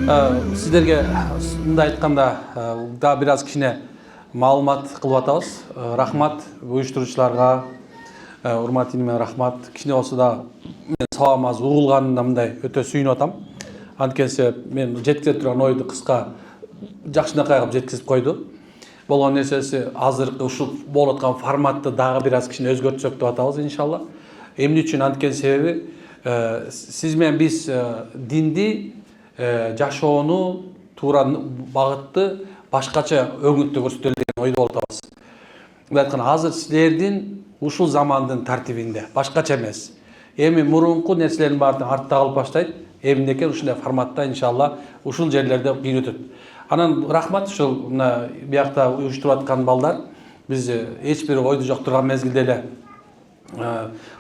Сіздерге мындай айтканда да бир аз кичине маалымат кылып атабыз. Рахмат уюштуруучуларга, урматтуу менен рахмат. Кичине болсо да мен сабагым аз угулганына мындай өтө сүйүнүп атам. Анткени себеп мен жеткизе турган ойду кыска жакшынакай кылып жеткизип койду. Болгон нерсеси азыркы ушул болуп аткан форматты дагы бир аз кичине өзгөртсөк деп атабыз иншалла. Эмне үчүн анткени себеби сиз менен биз динди жашоону туура багытты башкача өңүттө көрсөтөлү деген ойдо болуп атабыз. Мындай айтканда азыр силердин ушул замандын тартибинде башкача эмес. Эми мурунку нерселердин баарын артта калып баштайт. Эмнеке ушундай форматта иншалла ушул жерлерде кийин өтөт. Анан рахмат ушул мына биякта уюштуруп аткан балдар. Биз эч бир ойду жок турган мезгилде эле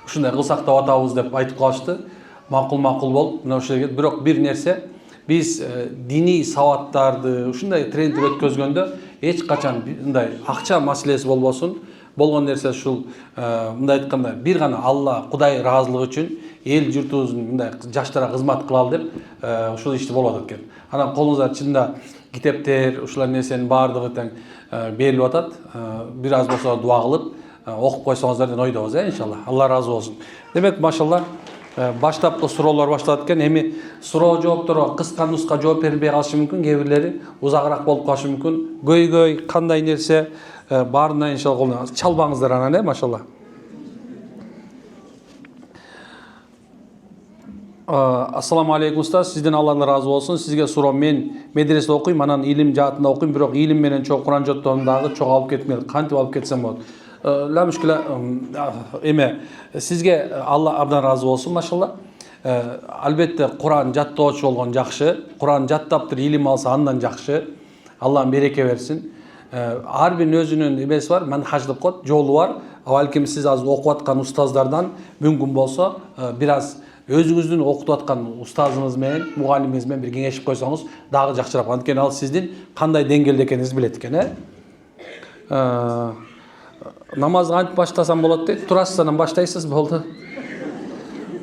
ушундай кылсак деп атабыз деп айтып калышты. Макул болуп мына ушул жерге бирок бир нерсе биз диний сабаттарды ушундай тренингди өткөзгөндө эч качан мындай акча маселеси болбосун. Болгон нерсе ушул мындай айтканда бир гана Алла Кудай ыраазылыгы үчүн эл журтубуздун мындай жаштарга кызмат кылалы деп ушул ишти болуп атат экен. Анан колуңузда чында китептер, ушулар нерсенин баардыгы тең берилип атат. Бир аз болсо дуа кылып окуп койсоңуздар деп ойдобуз, иншалла. Алла ыраазы болсун. Демек, машалла, баштапкы суроолор башталат экен. Эми суроо жоопторго кыска нуска жооп берилбей калышы мүмкүн, кээ бирлери узагыраак болуп калышы мүмкүн. Көйгөй кандай нерсе баарына иншалла чалбаңыздар анан, машалла. Ассаламу алейкум устаз, сизден Алла ыраазы болсун. Сизге суроо, мен медреседе окуйм, анан илим жаатында окуйм, бирок илим менен чоң Куран жотторундагы чоң алып кетмейт. Кантип алып кетсем болот? Ла мушкила эме сизге Алла абдан ыраазы болсун, машалла. Албетте Куран жаттоочу болгон жакшы, Куран жаттаптыр, илим алса андан жакшы. Аллам береке берсин. Ар биринин өзүнүн эмеси бар, манхаж деп коет, жолу бар. Балким сиз азыр окуп аткан устаздардан мүмкүн болсо бир аз өзүңүздүн окутуп аткан устазыңыз менен, мугалимиңиз менен бир кеңешип койсоңуз дагы жакшыраак. Анткени ал сиздин кандай деңгээлде экениңизди билет экен, намазды антип баштасам болот дейт. Турасыз, анан баштайсыз, болду.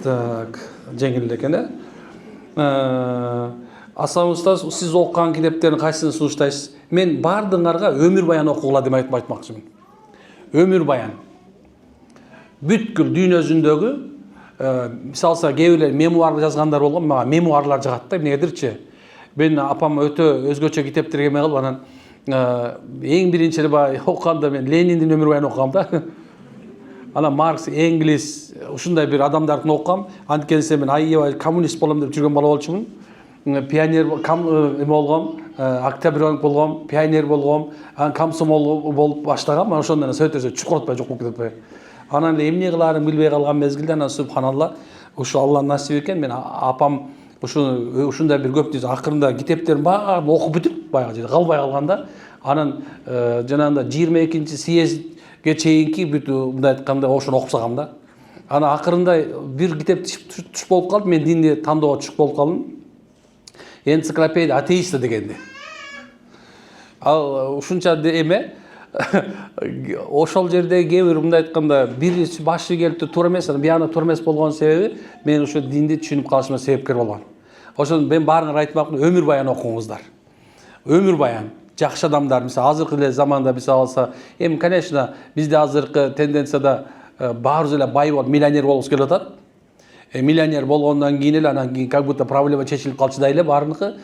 Так, жеңил экен, Аслан устаз, сиз окуган китептердин кайсысын сунуштайсыз? Мен баардыгыңарга өмүр баян окугула деп айтмакчымын. Өмүр баян. Бүткүл дүйнө жүзүндөгү, мисалса, кээ бирлер мемуар жазгандар болгон, мага мемуарлар жагат да, эмнегедирчи. Мен апам өтө өзгөчө китептерге эме кылып, анан эң биринчи окуганда мен Лениндин өмүр баянын окугам да. Анан Маркс, Энгелис, ушундай бир адамдардын окугам. Анткени мен аябай коммунист болом деп жүргөн бала болчумун. Пионер болгом, октябрёнок болгом, пионер болгом, комсомол болуп баштагам. Анан ошондон сөйтөсө чукуртпай жок болуп кетпей. Анан эмне кылаарын билбей калган мезгилде, анан субханалла, ушу Алланын насиби экен. Мен апам ушундай бир көп нерсе акырында китептерин баарын окуп бүтүп, баягы жерде калбай калганда, анан жанагында 22-чи съездге чейинки бүтү мындай айтканда ошону окуп салгам да. Анан акырында бир китеп туш болуп калды, мен динди тандоого чук болуп калдым. Энциклопедия атеиста дегенди. Ал ушунча эме ошол жерде кээ бир мындай айтканда бир башы келип туура эмес, бияна туура эмес болгон себеби мен ошо динди түшүнүп калышыма себепкер болгон. Ошондон мен баарыңарга айтмакмын, өмүр баян окуңуздар. Өмүр баян, жакшы адамдар, мисалы азыркы эле заманда мисалы алса, эми конечно бизде азыркы тенденцияда баарыбыз эле бай болуп, миллионер болгубуз келип атат. Миллионер болгондон кийин эле анан кийин как будто проблема чечилип калчудай эле баарыныкы.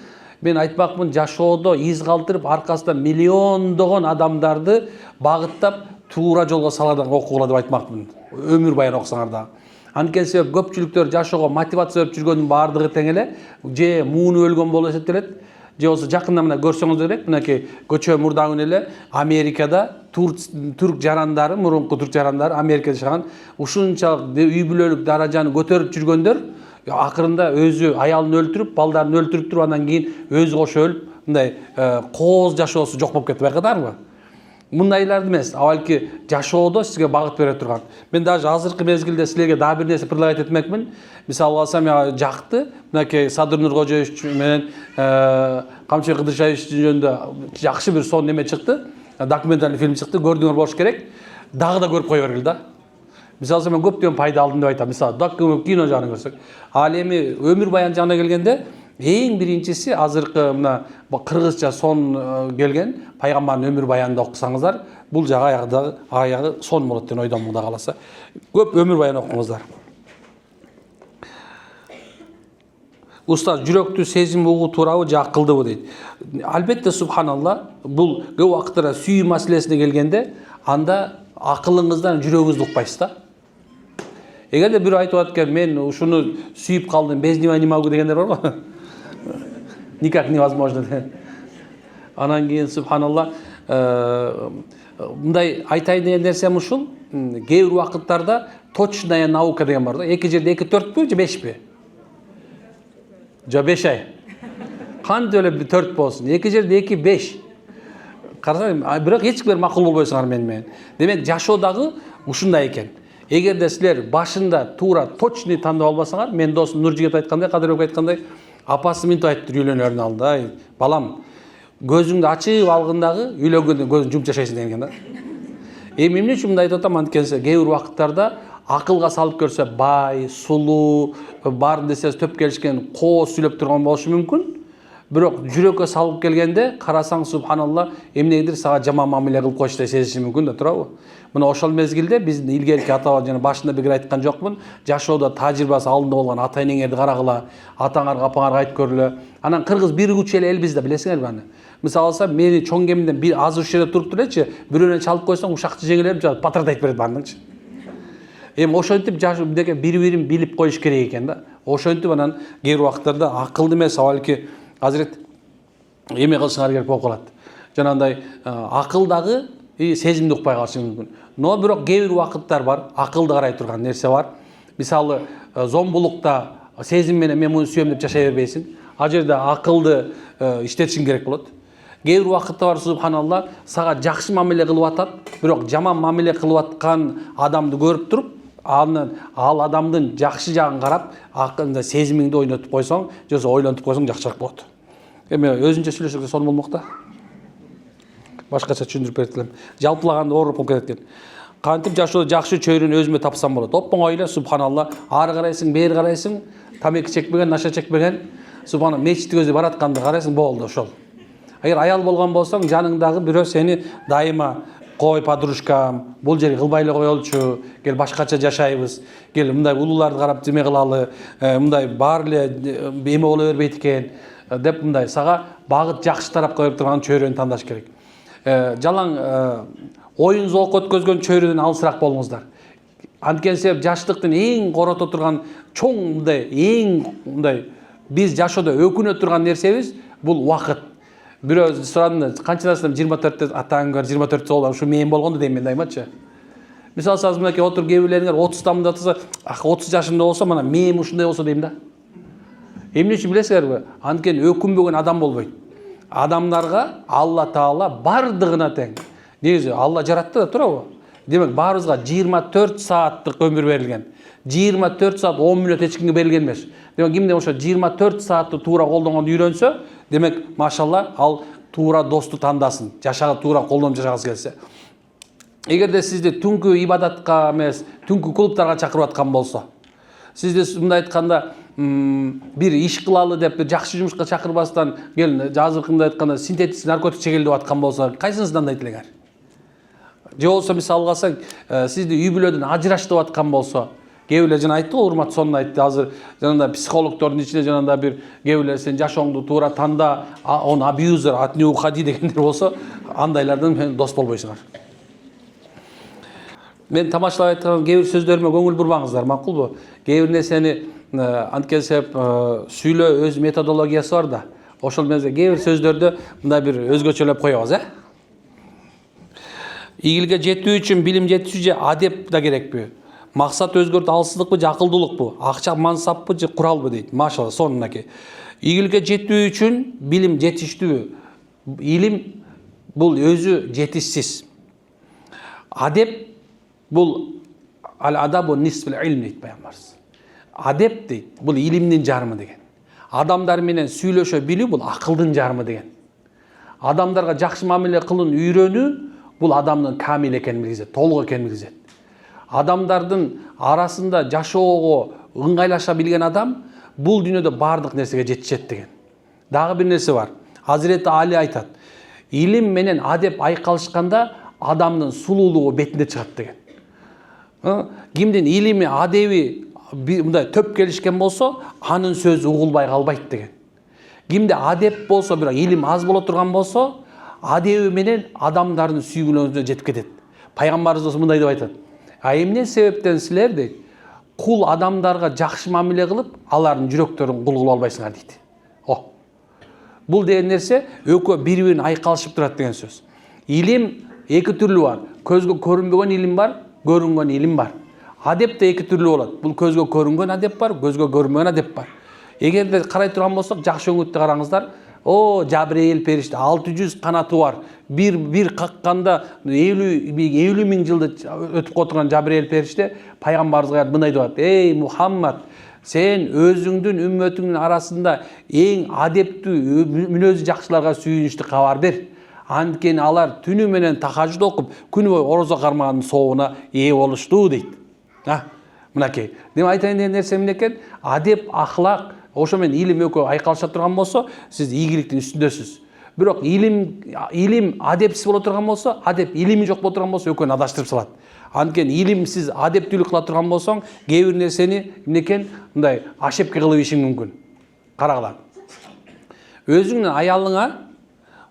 Мен айтмакмын, жашоодо из калтырып, аркасынан миллиондогон адамдарды багыттап, туура жолго салардан окугула деп айтмакмын. Өмүр баян окусаңар да. Анткени себеп көпчүлүктөр жашоого мотивация берип жүргөндүн баардыгы тең эле же муunu өлгөн болуп эсептелет, же болсо жакында мына көрсөңүздөр керек, мынакей көчө мурда күнү эле Америкада турк жарандары, мурунку турк жарандары Америкада жашаган, ушунчалык үй бүлөлүк даражаны көтөрүп жүргөндөр акырында өзү аялын өлтүрүп, балдарын өлтүрүп туруп, андан кийин өзү кошо өлүп, мындай кооз жашоосу жок болуп кетти, байкадыңарбы? Мындайларды эмес, балки жашоодо сизге багыт бере турган. Мен даже азыркы мезгилде силерге дагы бир нерсе предлагать этмекмин. Мисалы алсам, мага жакты, мынакей Садыр Нуркожоевич менен Камчы Кыдыршаевич жөнүндө жакшы бир сон неме чыкты, документальный фильм чыкты, көрдүңөр болуш керек. Дагы да көрүп кое бергиле да. Мисалы мен көптөн пайда алдым деп айтам. Мисалы кино жагынан көрсөк. Ал эми өмүр баян жагына келгенде Эң биринчиси азыркы мына кыргызча сон келген пайгамбардын өмүр баянында окусаңыздар, бул жагы аягы сон болот деген ойдон Кудай кааласа. Көп өмүр баян окуңуздар. Устаз жүрөктү сезим угуу туурабы же акылдыбы дейт. Албетте субханалла, бул көп убакыттарда сүйүү маселесине келгенде, анда акылыңыздан жүрөгүңүздү укпайсыз да. Эгерде бирөө айтып аткан, мен ушуну сүйүп калдым, без него не могу дегендер бар го. Никак невозможно. Анан кийин субханалла, мындай айтайын деген нерсем ушул, кээ бир убакыттарда точная наука деген бар да. Эки жерде 2-4пү же 5пи? Жо 5 ай. Кантип эле 4 болсун? Эки жерде 2-5. Карасаң, бирок эч кимдер макул болбойсуңар менен. Демек, жашоо дагы ушундай экен. Эгерде силер башында туура точный тандап албасаңар, мен досум Нуржигит айткандай, Кадырбек айткандай, апасы мынтип айтты үйлөнөрүнүн алдында, балам, көзүңдү ачып алгындагы үйлөнгөндө көзүң жумуп жашайсың деген да. Эмне үчүн мындай айтып атам, анткенсе, кээ бир убакыттарда акылга салып көрсө бай, сулуу, бар десе төп келишкен коо сүйлөп турган болушу мүмкүн. Бирок жүрөккө салып келгенде карасаң субханалла, эмнегедир сага жаман мамиле кылып койчудай сезиши мүмкүн да, туурабы? Мына ошол мезгилде биздин илгерки ата-баба жана башында бир айткан жокмун, жашоодо тажрыйбасы алдында болгон ата-энеңерди карагыла, атаңарга, апаңарга айтып көргүлө. Анан кыргыз биригүүчү эл бизде, билесиңерби аны? Мисалы алсам, мени чоң кеминден бир аз уш жерде туруп элечи, бирөөнөн чалып койсоң, ушакчы жеңилерип жатып патырдайт берет баардыгынчы. Ошентип бири бирин билип коюш керек экен да. Ошентип анан кээ бир убакыттарда акылды эмес, балки азырет эме кылышыңар керек болуп калат. Жанагындай акылдагы сезимди укпай калышы мүмкүн. Но бирок кээ бир убакыттар бар, акылды карай турган нерсе бар. Мисалы, зомбулукта сезим менен мен муну сүйөм деп жашай бербейсиң. Ал жерде акылды иштетишиң керек болот. Кээ бир убакытта бар субханалла, сага жакшы мамиле кылып атат, бирок жаман мамиле кылып аткан адамды көрүп туруп, ал адамдын жакшы жагын карап, акылда сезимиңди ойнотуп койсоң, же ойлонтуп койсоң жакшыраак болот. Эми өзүнчө сүйлөшкөндө сон болмок да. Башкача түшүндүрүп берет элем. Жалпылаганда ооруп болуп кетет экен. Кантип жашоодо жакшы чөйрөнү өзүмө тапсам болот. Оп-оңой эле субханалла, ары карайсың, бери карайсың, тамеки чекпеген, наша чекпеген, субханалла, мечитке өзү баратканды карайсың, болду ошол. Эгер аял болгон болсоң, жаныңдагы бирөө сени дайыма кой, подружкам, бул жерге кылбай эле коелучу, кел башкача жашайбыз, кел мындай улууларды карап деме кылалы, мындай бар эле эме боло бербейт экен деп мындай сага багыт жакшы тарапка берип турган чөйрөнү тандаш керек. Жалаң оюн зоок өткөзгөн чөйрөдөн алысыраак болуңуздар. Анткенсе жаштыктын эң корото турган чоң мындай биз жашоодо өкүнө турган нерсебиз бул убакыт. Бирөө сурады, канчадасынан 24-те атаң бар, 24-те болгон, ушу мен болгондо дейм мен даймачы. Мисалы саз мынакей отуруп кээ бирлериңер 30-тамын атса, 30 жашымда болсо, мына мен ушундай болсо дейм да. Эмне үчүн билесиңерби? Анткени өкүнбөгөн адам болбойт. Адамдарга Алла Таала бардыгына тең. Негизи Алла жаратты да, туурабы? Демек баарыбызга 24 сааттык өмүр берилген. 24 саат 10 мүнөт эч кимге берилген эмес. Демек кимде ошо 24 саатты туура колдонгонду үйрөнсө, демек машалла ал туура досту тандасын, жашага туура колдонуп жашагысы келсе. Эгерде сизди түнкү ибадатка эмес, түнкү клубтарга чакырып аткан болсо, сизди мындай айтканда бир иш кылалы деп бир жакшы жумушка чакырбастан, кел азыркында айтканда синтетик наркотик чегели деп аткан болсо, кайсысын тандайт элеңер? Же болсо мисалы алсаң, сизди үй бүлөдөн ажыраш деп аткан болсо, кээ бирлер жана айтты го, урмат сонун айтты, азыр жанагындай психологдордун ичинде жанагындай бир кээ бирлер сен жашооңду туура танда, он абьюзер, от него уходи дегендер болсо, андайлардан дос болбойсуңар. Мен тамашалап айткан кээ бир сөздөрүмө көңүл бурбаңыздар, макулбу? Кээ бир нерсени анткенсе сүйлөө өз методологиясы бар да. Ошол менен кээ бир сөздөрдү мындай бир өзгөчөлөп коебуз, Ийгиликке жетүү үчүн билим жетишүү же адеп да керекпи? Максат өзгөртүү алсыздыкпы же акылдуулукпу? Акча мансаппы же куралбы дейт. Машалла, сонунаки. Ийгиликке жетүү үчүн билим жетиштүү. Илим бул өзү жетишсиз. Адеп бул ал-адабу нисфул илм дейт пайгамбарыбыз. Адеп дейт, бул илимдин жарымы деген. Адамдар менен сүйлөшө билүү бул акылдын жарымы деген. Адамдарга жакшы мамиле кылууну үйрөнүү бул адамдын камил экенин билгизет, толук экенин билгизет. Адамдардын арасында жашоого ыңгайлаша билген адам бул дүйнөдө бардык нерсеге жетишет деген. Дагы бир нерсе бар. Hazreti Али айтат: илим менен адеп айкалышканда адамдын сулуулугу бетинде чыгат деген. Кимдин илими, адеби мындай төп келишкен болсо, анын сөзү угулбай калбайт деген. Кимде адеп болсо, бирок илим аз боло турган болсо, адеби менен адамдардын сүйгүнүнө жетип кетет. Пайгамбарыбыз мындай деп айтат: а эмне себептен силер дейт, кул адамдарга жакшы мамиле кылып, алардын жүрөктөрүн кул кылып албайсыңар дейт. Бул деген нерсе экөө бири-бирин айкалышып турат деген сөз. Илим эки түрлүү бар. Көзгө көрүнбөгөн илим бар, көрүнгөн илим бар. Адеп да эки түрлүү болот. Бул көзгө көрүнгөн адеп бар, көзгө көрүнбөгөн адеп бар. Эгерде карай турган болсок, жакшы өңүттө караңыздар. Жабрейил периште 600 канаты бар. Bir какканда 50 миң жылды өтүп отурган Жабрейил периште пайгамбарыбызга мындай деп атат: "Эй Мухаммад, сен өзүңдүн үммөтүңдүн арасында эң адептүү, мүнөзү жакшыларга сүйүнүштү кабар бер. Анткени алар түнү менен тахажжуд окуп, күнү бою орозо кармаганын соогуна ээ болушту" дейт. Мынакей. Деме айтайын деген нерсе эмне экен? Адеп, ахлак, ошо менен илим экөө айкалыша турган болсо, сиз ийгиликтин үстүндөсүз. Бирок илим адепсиз боло турган болсо, адеп илими жок боло турган болсо, экөөнү адаштырып салат. Анткени илимсиз адептүүлүк кыла турган болсоң, кээ бир нерсени эмнекен мындай ашепке кылып ийишиң мүмкүн. Карагыла. Өзүңдүн аялыңа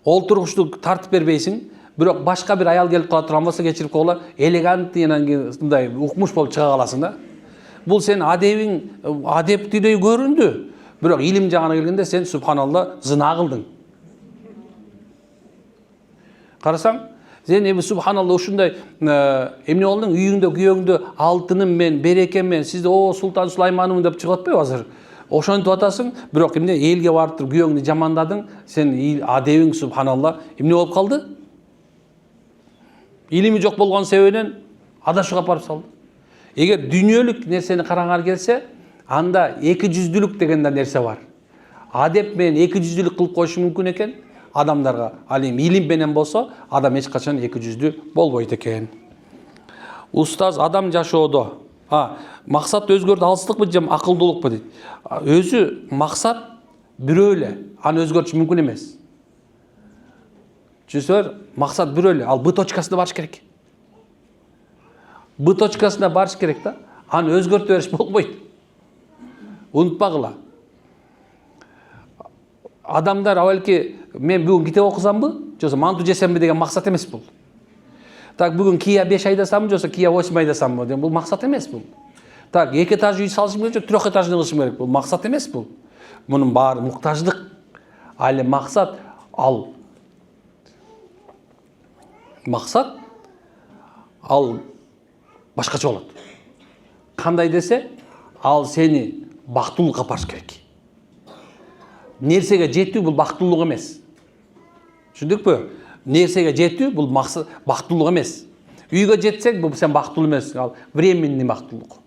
олтургучтук тартып бербейсиң, бирок башка бир аял келип кала турган болсо, кечирип койгула, элегантный мындай укмуш болуп чыга каласың да. Бул сен адебиң адептүүдөй көрүндү, бирок илим жагына келгенде сен субханалла зына кылдың. Карасаң, сен эми субханалла ушундай эмне болдуң? Үйүңдө күйөөңдө алтыным мен, берекем мен, сизди Султан Сулайманмын деп чыгып атпайбы азыр? Ошентип атасың, бирок эмне элге барып туруп күйөөңдү жамандадың, сен адебиң субханалла эмне болуп калды? Илими жок болгон себебинен адашууга барып салды. Эгер дүйнөлүк нерсени караңар келсе, анда эки жүздүүлүк деген нерсе бар. Адеп менен эки жүздүүлүк кылып коюшу мүмкүн экен адамдарга. Ал эми илим менен болсо, адам эч качан эки жүздүү болбойт экен. Устаз, адам жашоодо максат өзгөртүү алыстыкпы же акылдуулукпу дейт. Өзү максат бирөө эле, аны өзгөртүш мүмкүн эмес. Түшүнүңөр, максат бирөө эле, ал Б точкасына барыш керек. Б точкасына барыш керек да. Аны өзгөртө бериш болбойт. Унутпагыла. Адамдар авалки мен бүгүн китеп окусамбы, жоксо манту жесемби деген максат эмес бул. Так, бүгүн Kia 5 айдасамбы, жоксо Kia 8 айдасамбы деген бул максат эмес бул. Так, 2 этаж үй салышым керек, 3 этажны кылышым керек. Бул максат эмес бул. Мунун баары муктаждык. Ал максат ал башкача болот. Кандай десе, ал сени бактылуулукка апарыш керек. Нерсеге жетүү бул бактылуулук эмес. Түшүндүкпү? Нерсеге жетүү бул максат бактылуулук эмес. Үйгө жетсең, бул сен бактылуу эмес, ал временный бактылуулук.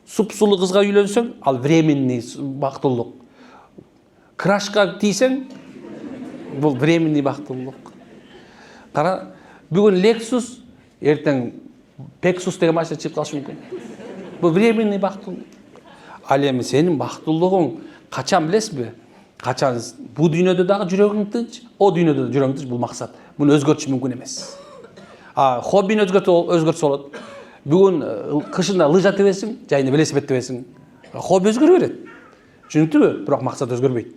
Суп-сулуу кызга үйлөнсөң, ал временный бактылуулук. Крашка тийсең, бул временный бактылуулук. Кара, бүгүн Lexus, эртең Pexus деген машина чыгып калышы мүмкүн. Бул временный бактылуулук. Ал эми сенин бактылуулугуң качан билесизби? Качан бул дүйнөдө дагы жүрөгүң тынч, о дүйнөдө жүрөгүң тынч, бул максат. Муну өзгөртүш мүмкүн эмес. Хоббини өзгөртсө болот. Бүгүн кышында лыжа тебесиң, жайында велосипед тебесиң. Хобби өзгөрө берет. Түшүнүктүбү? Бирок максат өзгөрбөйт.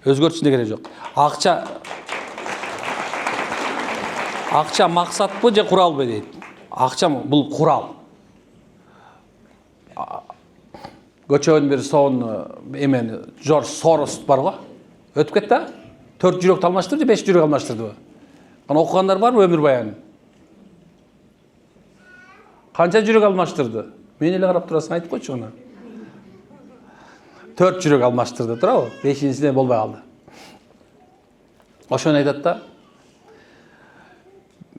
Өзгөртүшүнө кереги жок. Акча максатпы же куралбы дейт. Акча бул курал. Көчөнүн бир соон эмени Жорж Сорос бар го. Өтүп кетти. 4 жүрөктү алмаштырды, 5 жүрөк алмаштырды. Кана окугандар барбы өмүр баянын? Канча жүрөк алмаштырды? Мен эле карап турасың, айтып койчу аны. 4 жүрөк алмаштырды, туурабы? 5-инчисине болбой калды. Ошону айтат да.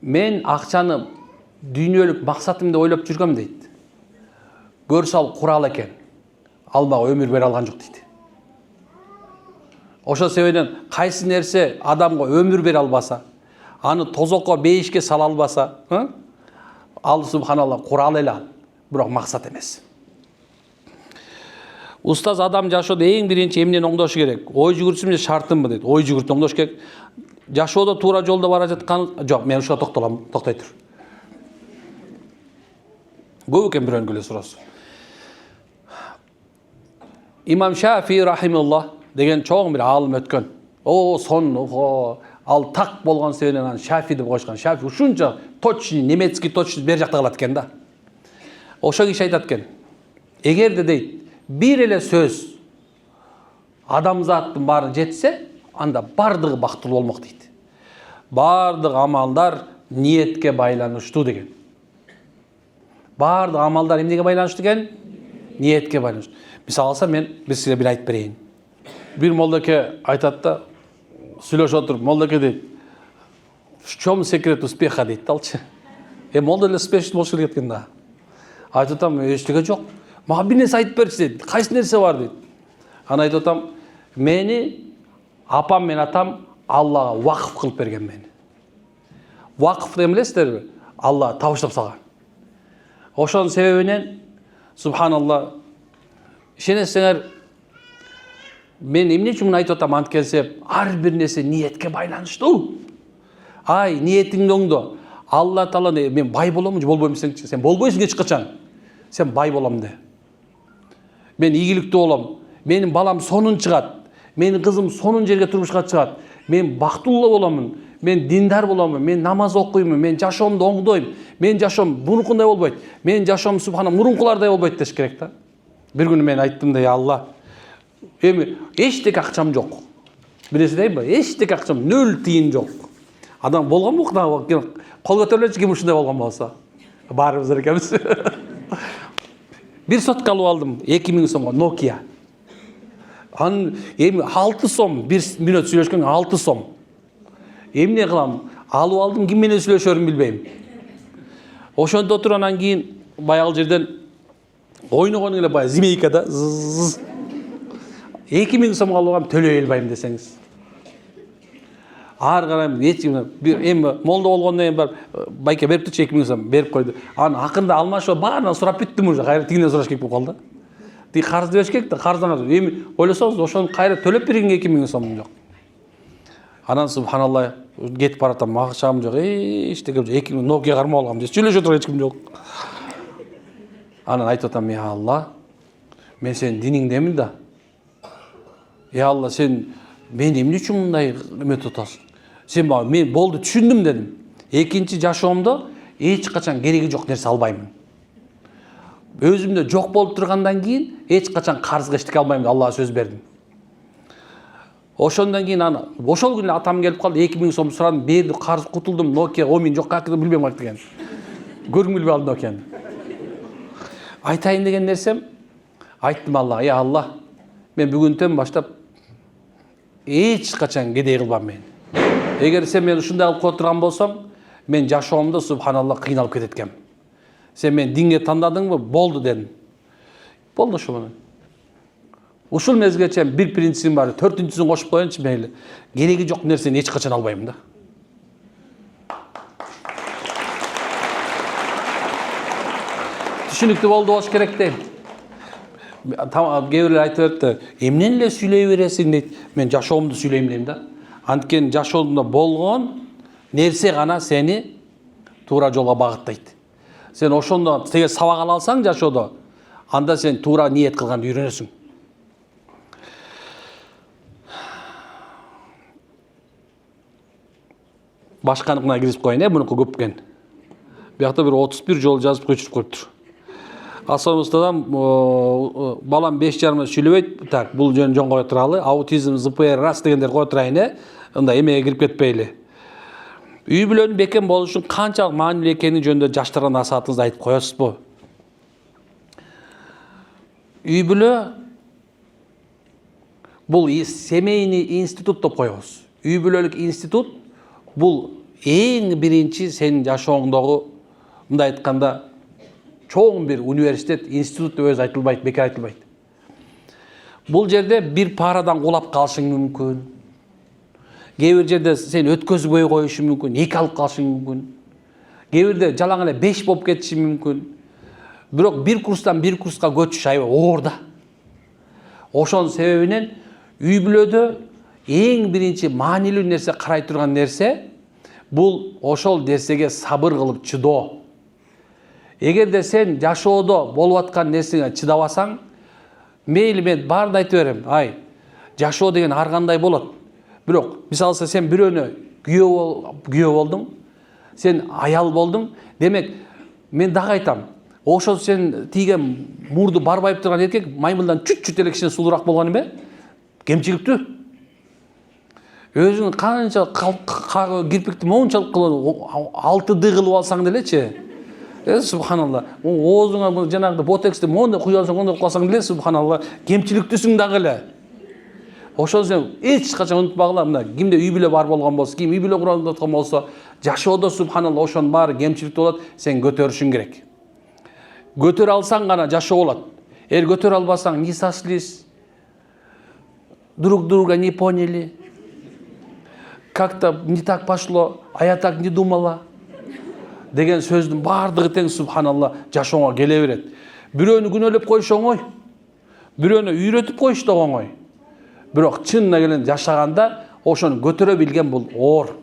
Мен акчаны дүйнөлүк максатым деп ойлоп жүргөм дейт. Көрсө ал курал экен. Ал мага өмүр бере алган жок дейт. Ошол себептен кайсы нерсе адамга өмүр бере албаса, аны тозокко, бейишке сала албаса, ал субханалла курал эле ал, бирок максат эмес. Устаз адам жашоодо эң биринчи эмнени оңдошу керек? Ой жүгүрүшүм же шартымбы дейт. Ой жүгүртүп оңдош керек. Жашоодо туура жолдо бара жаткан жок, мен ушуга токтолом, токтой тур. Көп экен бирөөнүн эле суроосу. Имам Шафи рахимуллах деген чоң бир аалым өткөн. Ал так болгон себебинен аны Шафи деп коюшкан. Шафи ушунча точный немецкий точность бер жакта калат экен да. Ошо киши айтат экен. Эгерде дейт, бир эле сөз адамзаттын баарын жетсе, анда бардыгы бактылуу болмок дейт. Бардык амалдар ниетке байланыштуу деген. Бардык амалдар эмнеге байланыштуу экен? Ниетке байланыштуу. Мисалы алсам, мен сизге бир айтып берейин. Бир молдоке айтат да, сүйлөшүп отуруп, молдоке дейт, в чем секрет успеха дейт алчы. Молдо эле успешный болуш керек экен да. Айтып атам, эчтеке жок. Мага бир нерсе айтып берчи дейт. Кайсы нерсе бар дейт. Аны айтып атам, мени апам мен атам Аллага вакыф кылып берген мени. Вакыф деген билесиздерби? Алла табыштап салган. Ошонун себебинен, субханалла, ишенесиңер, мен эмне үчүн муну айтып атам анткенсе, ар бир нерсе ниетке байланыштуу. Ай, ниетиңди оңдо. Алла Таала мен бай боломун же болбойм десеңчи, сен болбойсуң эч качан. Сен бай болом де. Мен ийгиликтүү болом. Менин балам сонун чыгат. Менин кызым сонун жерге турмушка чыгат. Мен бактылуу боломун. Мен диндар боломун. Мен намаз окуймун. Мен жашоомду оңдойм. Мен жашоом бурункундай болбойт. Мен жашоом субхана мурункулардай болбойт деш керек да. Бир күнү мен айттым да, Алла, эми эчтеке акчам жок. Билесиз дейби? Эчтеке акчам 0 тиын жок. Адам болгонбу Кудай? Кол көтөрүлөчү ким ушундай болгон болсо? Баарыбыз экенбиз. Бир сотка алып алдым 2000 сомго Nokia. Аны эми 6 сом, 1 мүнөт сүйлөшкөнгө 6 сом. Эмне кылам? Алып алдым, ким менен сүйлөшөрүмүн билбейм. Ошондо отуруп анан кийин баягы жерден ойногон эле баягы змейкада 2000 сомго алгам, төлөй албайм десеңиз. Ар карайм, бир эми молдо болгондон кийин бар, байке берип турчу 2000 сом, берип койду. Аны акырында алмашып баарынан сурап бүттүм уже, кайра тигинен сураш керек болуп калды. Тиги карызды бериш керек да, карыздан эми ойлосоңуз, ошону кайра төлөп бергенге 2000 сом жок. Анан субханалла кетип баратам, акчам жок, эчтеке жок, 2000 Nokia кармап алгам, сүйлөшө турган эч ким жок. Анан айтып атам, я Алла, мен сенин диниңдемин да. Я Алла, сен мени эмне үчүн мындай эметип атасың? Сен мен болду түшүндүм дедим. Экинчи жашоомдо эч качан кереги жок нерсе албаймын. Өзүмдө жок болуп тургандан кийин эч качан карызга эчтеке албайм деп Аллага сөз бердим. Ошондон кийин аны ошол күнү атам келип калды, 2000 сом сурадым, берди, карыз кутулдум, Nokia 10.000 жок кайткы билбейм кайткы экен. Көргүм билбей алдым Nokia'ны. Айтайын деген нерсем, айттым Аллага, я Алла, мен бүгүнтөн баштап эч качан кедей кылбам мен. Эгер сен мен ушундай кылып кое турган болсоң, мен жашоомдо субханалла кыйналып кетет экенмин. Сен мен динге тандадыңбы? Болду дедим. Болду ошол менен. Ушул мезгилге чейин бир принципим бар, 4-сүн кошуп коеюнчу, мейли. Кереги жок нерсени эч качан албайм да. Түшүнүктүү болду болуш керек дейм. Кээ бирлер айтып берет, эмнен эле сүйлөй бересиң дейт. Мен жашоомду сүйлөйм дейм да. Анткени жашоомдо болгон нерсе гана сени туура жолго багыттайт. Сен ошондо теге сабак ала алсаң жашоодо, анда сен туура ниет кылганды үйрөнөсүң. Башканыкына кирип коеюн, мунуку көп экен. Биякта бир 31 жол жазып көчүрүп коюптур. Асобустадан балам 5,5 сүйлөбөйт. Так, бул жөн кое туралы. Аутизм, ЗПР, рас дегендер кое турайын, ында эмеге кирип кетпейли. Үй бүлөнүн бекем болушу үчүн канчалык маанилүү экени жөнүндө жаштарга насаатыңызды айтып коесузбу? Үй бүлө бул семейный институт деп коебуз. Үй бүлөлүк институт бул эң биринчи сенин жашооңдогу, мындай айтканда, чоң бир университет, институт деп өзү айтылбайт, бекер айтылбайт. Бул жерде бир парадан кулап калышың мүмкүн. Кээ бир жерде сен өткөзбөй коюшу мүмкүн, 2 алып калышың мүмкүн. Кээ бирде жалаң эле 5 болуп кетиши мүмкүн. Бирок бир курстан бир курска көчүш аябай оор да. Ошонун себебинен үй бүлөдө эң биринчи маанилүү нерсе карай турган нерсе бул ошол нерсеге сабыр кылып чыдоо. Эгерде сен жашоодо болуп аткан нерсеге чыдабасаң, мейли мен баарды айтып берем, жашоо деген ар кандай болот. Бирок мисалы сен бирөөнө күйөө болдуң, сен аял болдуң, демек мен дагы айтам, ошол сен тийген мурду барбайып турган эркек маймылдан чүт-чүт эле кичине сулуураак болгон эме? Кемчиликтүү. Өзүң канча кирпикти мончалык кылып 6D кылып алсаң делечи. Субханалла. Оозуңа жанагы ботексти мондай куюп алсаң, ондай кылсаң деле, субханалла, кемчиликтүүсүң дагы эле. Ошол сен эч качан унутпагыла, мына кимде үй бүлө бар болгон болсо, ким үй бүлө курып аткан болсо, жашоодо субханалла ошонун баары кемчиликтүү болот, сен көтөрүшүң керек. Көтөрө алсаң гана жашоо болот. Эгер көтөрө албасаң, не сошлись, друг друга не поняли, как-то не так пошло, а я так не думала деген сөздүн баардыгы тең субханалла жашооңо келе берет. Бирөөнү күнөөлөп коюш оңой, бирөөнү үйрөтүп коюш да оңой. Бирок чынына келгенде жашаганда ошону көтөрө билген бул оор.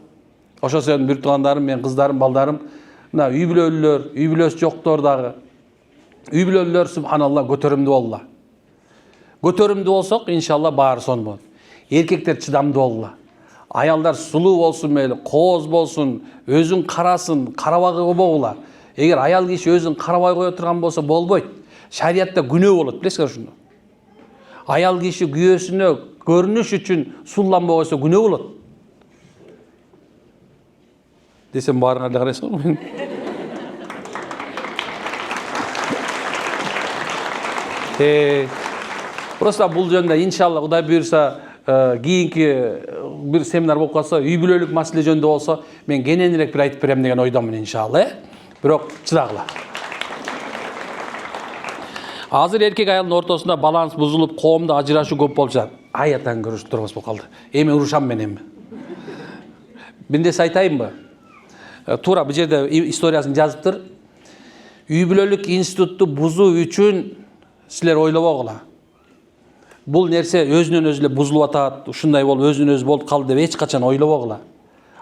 Ошол себептен бир туугандарым, мен кыздарым, балдарым, мына үй бүлөлөр, үй бүлөсү жоктор дагы, үй бүлөлөр субханалла көтөрүмдүү болла. Көтөрүмдүү болсок, иншалла баары сонун болот. Эркектер чыдамдуу болла. Аялдар сулуу болсун мейли, кооз болсун, өзүн карасын, карабагы болгула. Эгер аял киши өзүн карабай кое турган болсо болбойт. Шариятта күнөө болот, билесиңер ушуну. Аял киши күйөөсүнө көрүнүш үчүн сулланбай койсо күнөө болот. Десем баарыңар эле карайсыңар. Просто бул жөнүндө иншалла Кудай буйрса кийинки бир семинар болуп калса, үй бүлөлүк маселе жөнүндө болсо, мен кененирээк бир айтып берем деген ойдомун иншалла. Бирок чыдагыла. Азыр эркек аялдын ортосунда баланс бузулуп, коомдо ажырашуу көп болуп жатат. Аятан көрүшүп турбас болуп калды. Эми урушам мен эми. Мен нерсе айтайынбы? Туура бул жерде историясын жазыптыр. Үй бүлөлүк институтту бузуу үчүн силер ойлобогула. Бул нерсе өзүнөн өзү эле бузулуп атат, ушундай болуп өзүнөн өзү болуп калды деп эч качан ойлобогула.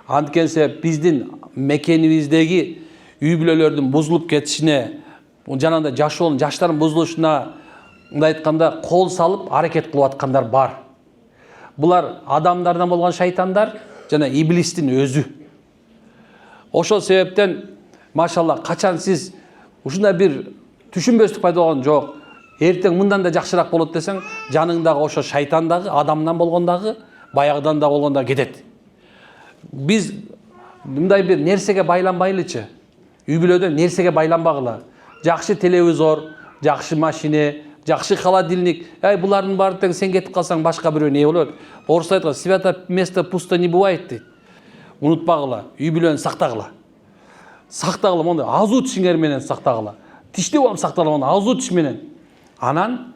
Анткенсе биздин мекенибиздеги үй бүлөлөрдүн бузулуп кетишине, жанагындай жашоонун, жаштардын бузулушуна, мындай айтканда, кол салып аракет кылып аткандар бар. Булар адамдардан болгон шайтандар жана иблистин өзү. Ошол себептен, машалла, качан сиз ушундай бир түшүнбөстүк пайда болгон жок, эртең мындан да жакшыраак болот десең, жаныңдагы ошо шайтан дагы, адамдан болгон дагы, баягыдан да болгон дагы кетет. Биз мындай бир нерсеге байланбайлычы. Үй бүлөдө нерсеге байланбагыла. Жакшы телевизор, жакшы машине, жакшы холодильник, булардын баары тең сен кетип калсаң башка бирөө не болот? Орусча айткан, свято место пусто не бывает дейт. Унутпагыла, үй бүлөнү сактагыла. Сактагыла, мондай азуу тишиңер менен сактагыла. Тиштеп алып сактагыла, мондай азуу тиш менен. Анан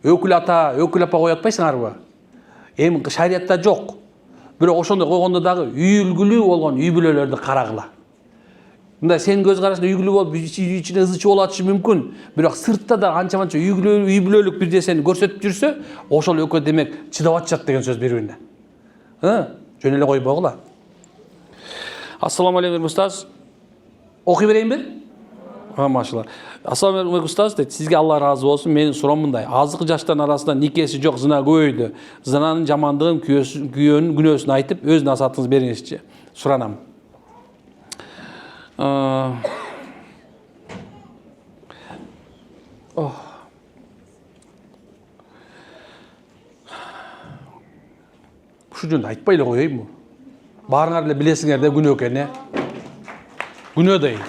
өкүл ата, өкүл апа кое атпайсыңарбы? Эми шариятта жок. Бирок ошондой койгондо дагы үйүлгүлүү болгон үй бүлөлөрдү карагыла. Мындай сен көз карашында үйгүлүү болуп, ичине ызычы болуп атышы мүмкүн. Бирок сыртта да анча-манча үй бүлөлүк бир нерсени көрсөтүп жүрсө, ошол экөө демек чыдап атышат деген сөз бири-бирине. Жөн эле койбогула. Ассаламу алейкум устаз. Окуй берейинби? Машалла. Ассаламу алейкум устаз, дейт. Сизге Алла разы болсун. Менин суроом мындай. Азыркы жаштардын арасында никеси жок зына көбөйдү. Зынанын жамандыгын, күйөөнүн күнөөсүн айтып, өз насаатыңызды бериңизчи. Суранам. Ушу жөнүндө айтпай эле коеюнбу? Баарыңар эле билесиңер да күнөө экени. Күнөө дейм.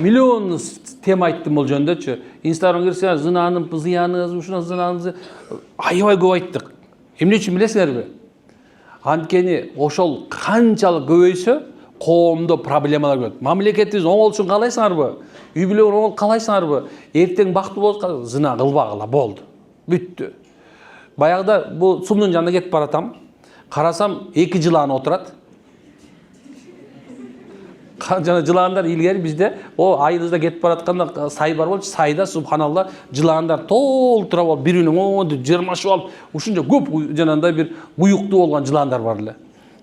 Миллион тема айттым бул жөндөчү. Инстаграмга кирсеңер, зынанын зыяны, ушуна зынанын аябай көп айттык. Эмне үчүн билесиңерби? Анткени ошол канчалык көбөйсө, коомдо проблемалар көп. Мамлекетибиз оңолушун каалайсыңарбы? Үй бүлө оңол каалайсыңарбы? Эртең бактуу болсо зына кылбагыла, болду. Бүттү. Баягыда бул сумдун жанына кетип баратам. Карасам 2 жылан отурат. Жана жыландар илгери бизде айылыбызда кетип баратканда сай бар болчу, сайда субханалла жыландар толтура болуп бири-биринен монтип жырмашып алып, ушунча көп жанагындай бир буюктуу болгон жыландар бар эле.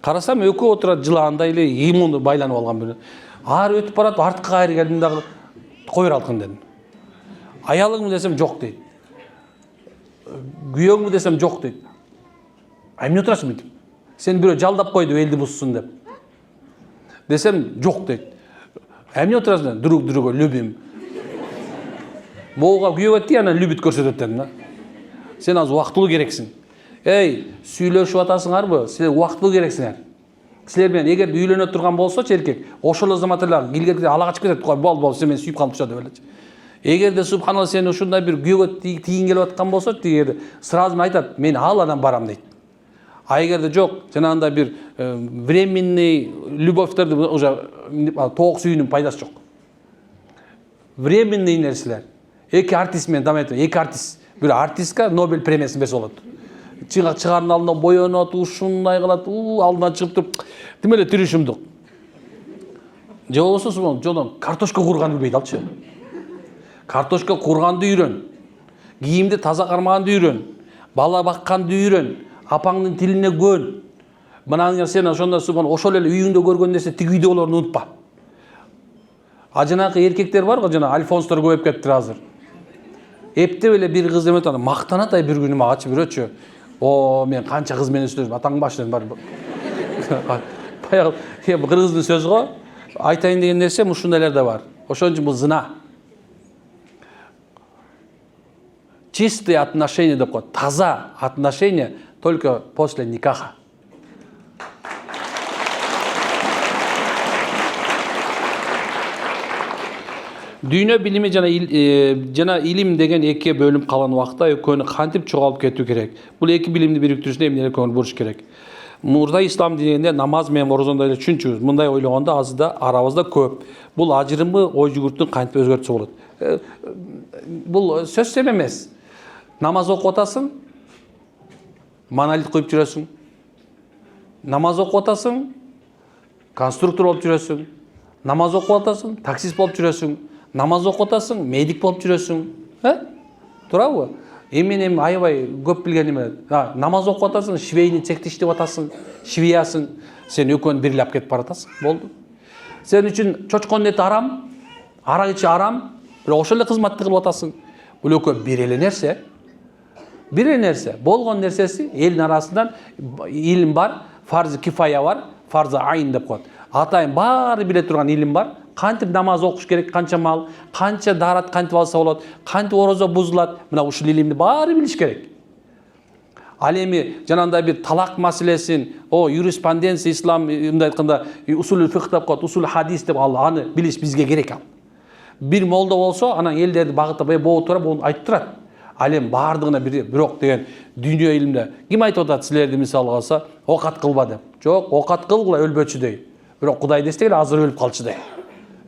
Карасам экөө отурат жыландай эле иммунду байланып алган бир. Ары өтүп барат, артка кайры келдим дагы коюр алкын дедим. Аялыңбы десем жок дейт. Күйөөңбү десем жок дейт. Эмне отурасың дейт. Сен бирөө жалдап койду элди бузсун деп. Десем жок дейт. Эмне отурасың? Друг-друга любим. Моуга күйөө кетти, анан любит көрсөтөт дедим да. Сен азыр убактылуу керексиң. Эй, сүйлөшүп атасыңарбы? Силер убактылуу керексиңер. Силер менен эгер үйлөнө турган болсо еркек, ошол замат эле килгенде ала качып кетет. Бол, сен мени сүйүп калмыкчы деп элечи. Эгерде субханалла сен ушундай бир күйөөгө тийин келип аткан болсо, тигерде сразу айтат, мен ал анан барам дейт. А эгерде жок, жанагындай бир временный любовьтерди уже тоок сүйүүнүн пайдасы жок. Временный нерселер. Эки артист менен дамайт. Эки артист. Бир артистка Нобель премиясын берсе болот. Чыгарынын алдында боёнот, ушундай кылат, алдынан чыгып туруп, тим эле тирүү шумдук. Же болбосо жолдон картошка курганды билбейт алчы. Картошка курганды үйрөн. Кийимди таза кармаганды үйрөн. Бала бакканды үйрөн. Апаңдын тилине көн. Мына сен ошондо ошол эле үйүңдө көргөн нерсе тиги үйдө болоруну унутпа. А жанагы эркектер бар го, жана альфонстор көбөйүп кетиптир азыр. Эптеп эле бир кыз эмет аны мактанат бир күнү магачы бирөөчү. Мен канча кыз менен сүйлөшүп, атаң башынан бар. Баягы кыргыздын сөзү го. Айтайын деген нерсе ушундайлар да бар. Ошон үчүн бул зына. Чистые отношения деп коет. Таза отношения только после никаха. Дүйнө билими жана илим деген экиге бөлүнүп калган убакта экөөнү кантип чогулуп кетүү керек? Бул эки билимди бириктирүүсүнө эмнелерге көңүл буруш керек? Мурда ислам дининде намаз менен орозондо эле түшүнчүбүз. Мындай ойлогондо азырда арабызда көп. Бул ажырымы ой жүгүртүн кантип өзгөртсө болот? Бул сөз эмес. Намаз окуп атасың, монолит коюп жүрөсүң. Намаз окуп атасың, конструктор болуп жүрөсүң. Намаз окуп атасың, таксист болуп жүрөсүң. Намаз окуп атасың, медик болуп жүрөсүң. Туурабы? Эми аябай көп билген эме. Намаз окуп атасың, швейный цехте иштеп атасың, швеясың. Сен экөөнү бирлеп кетип баратасың. Болду. Сен үчүн чочконун эти арам, арак ичи арам, бирок ошол эле кызматты кылып атасың. Бул экөө бир эле нерсе. Бир эле нерсе. Болгон нерсеси элдин арасынан илим бар, фарзы кифая бар, фарзы айн деп коет. Атайын баары биле турган илим бар. Кантип намаз окуш керек, канча мал, канча дарат кантип алса болот, кантип орозо бузулат, мына ушул илимди баары билиш керек. Ал эми жанагындай бир талак маселесин, юриспруденция ислам мындай айтканда усулул фикх деп коет, усул хадис деп аны билиш бизге керек ал. Бир молда болсо, анан элдерди багыттап, боо тура, буну айтып турат. Ал эми баардыгына бирок деген дүйнө илимде ким айтып атат силерди мисал алса, окат кылба деп. Жок, окат кылгыла өлбөчү дейт. Бирок Кудай десе эле азыр өлүп калчу дейт.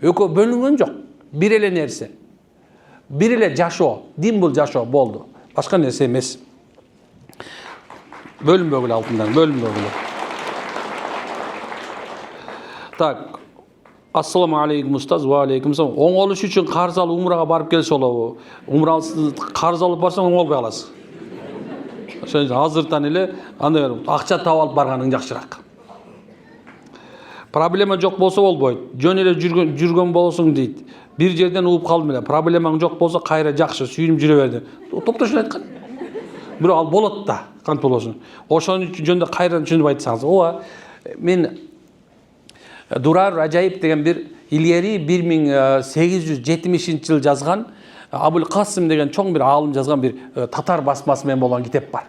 Экөө бөлүнгөн жок. Бир эле нерсе. Бир эле жашоо. Дин бул жашоо болду. Башка нерсе эмес. Бөлүнбөгүлө алтындан, бөлүнбөгүлө. Так. Ассаламу алейкум устаз, ва алейкум салам. Оңолуш үчүн карз алып умрага барып келсе болобу? Умраны карз алып барсаң оңолбой каласың. Ошон үчүн азыртан эле андай акча таап алып барганың жакшыраак. Проблема жок болсо болбойт. Жөн эле жүргөн болосуң дейт. Бир жерден ууп калдым эле. Проблемаң жок болсо кайра жакшы, сүйүнүп жүрө берди. Топтошун айткан. Бирок ал болот да, кантип болосун. Ошон үчүн жөнүндө кайрадан түшүнүп айтсаңыз. Ооба, мен Дурар Ажайып деген бир илгери 1870-жылы жазган Абул Касым деген чоң бир аалым жазган бир татар басмасы менен болгон китеп бар.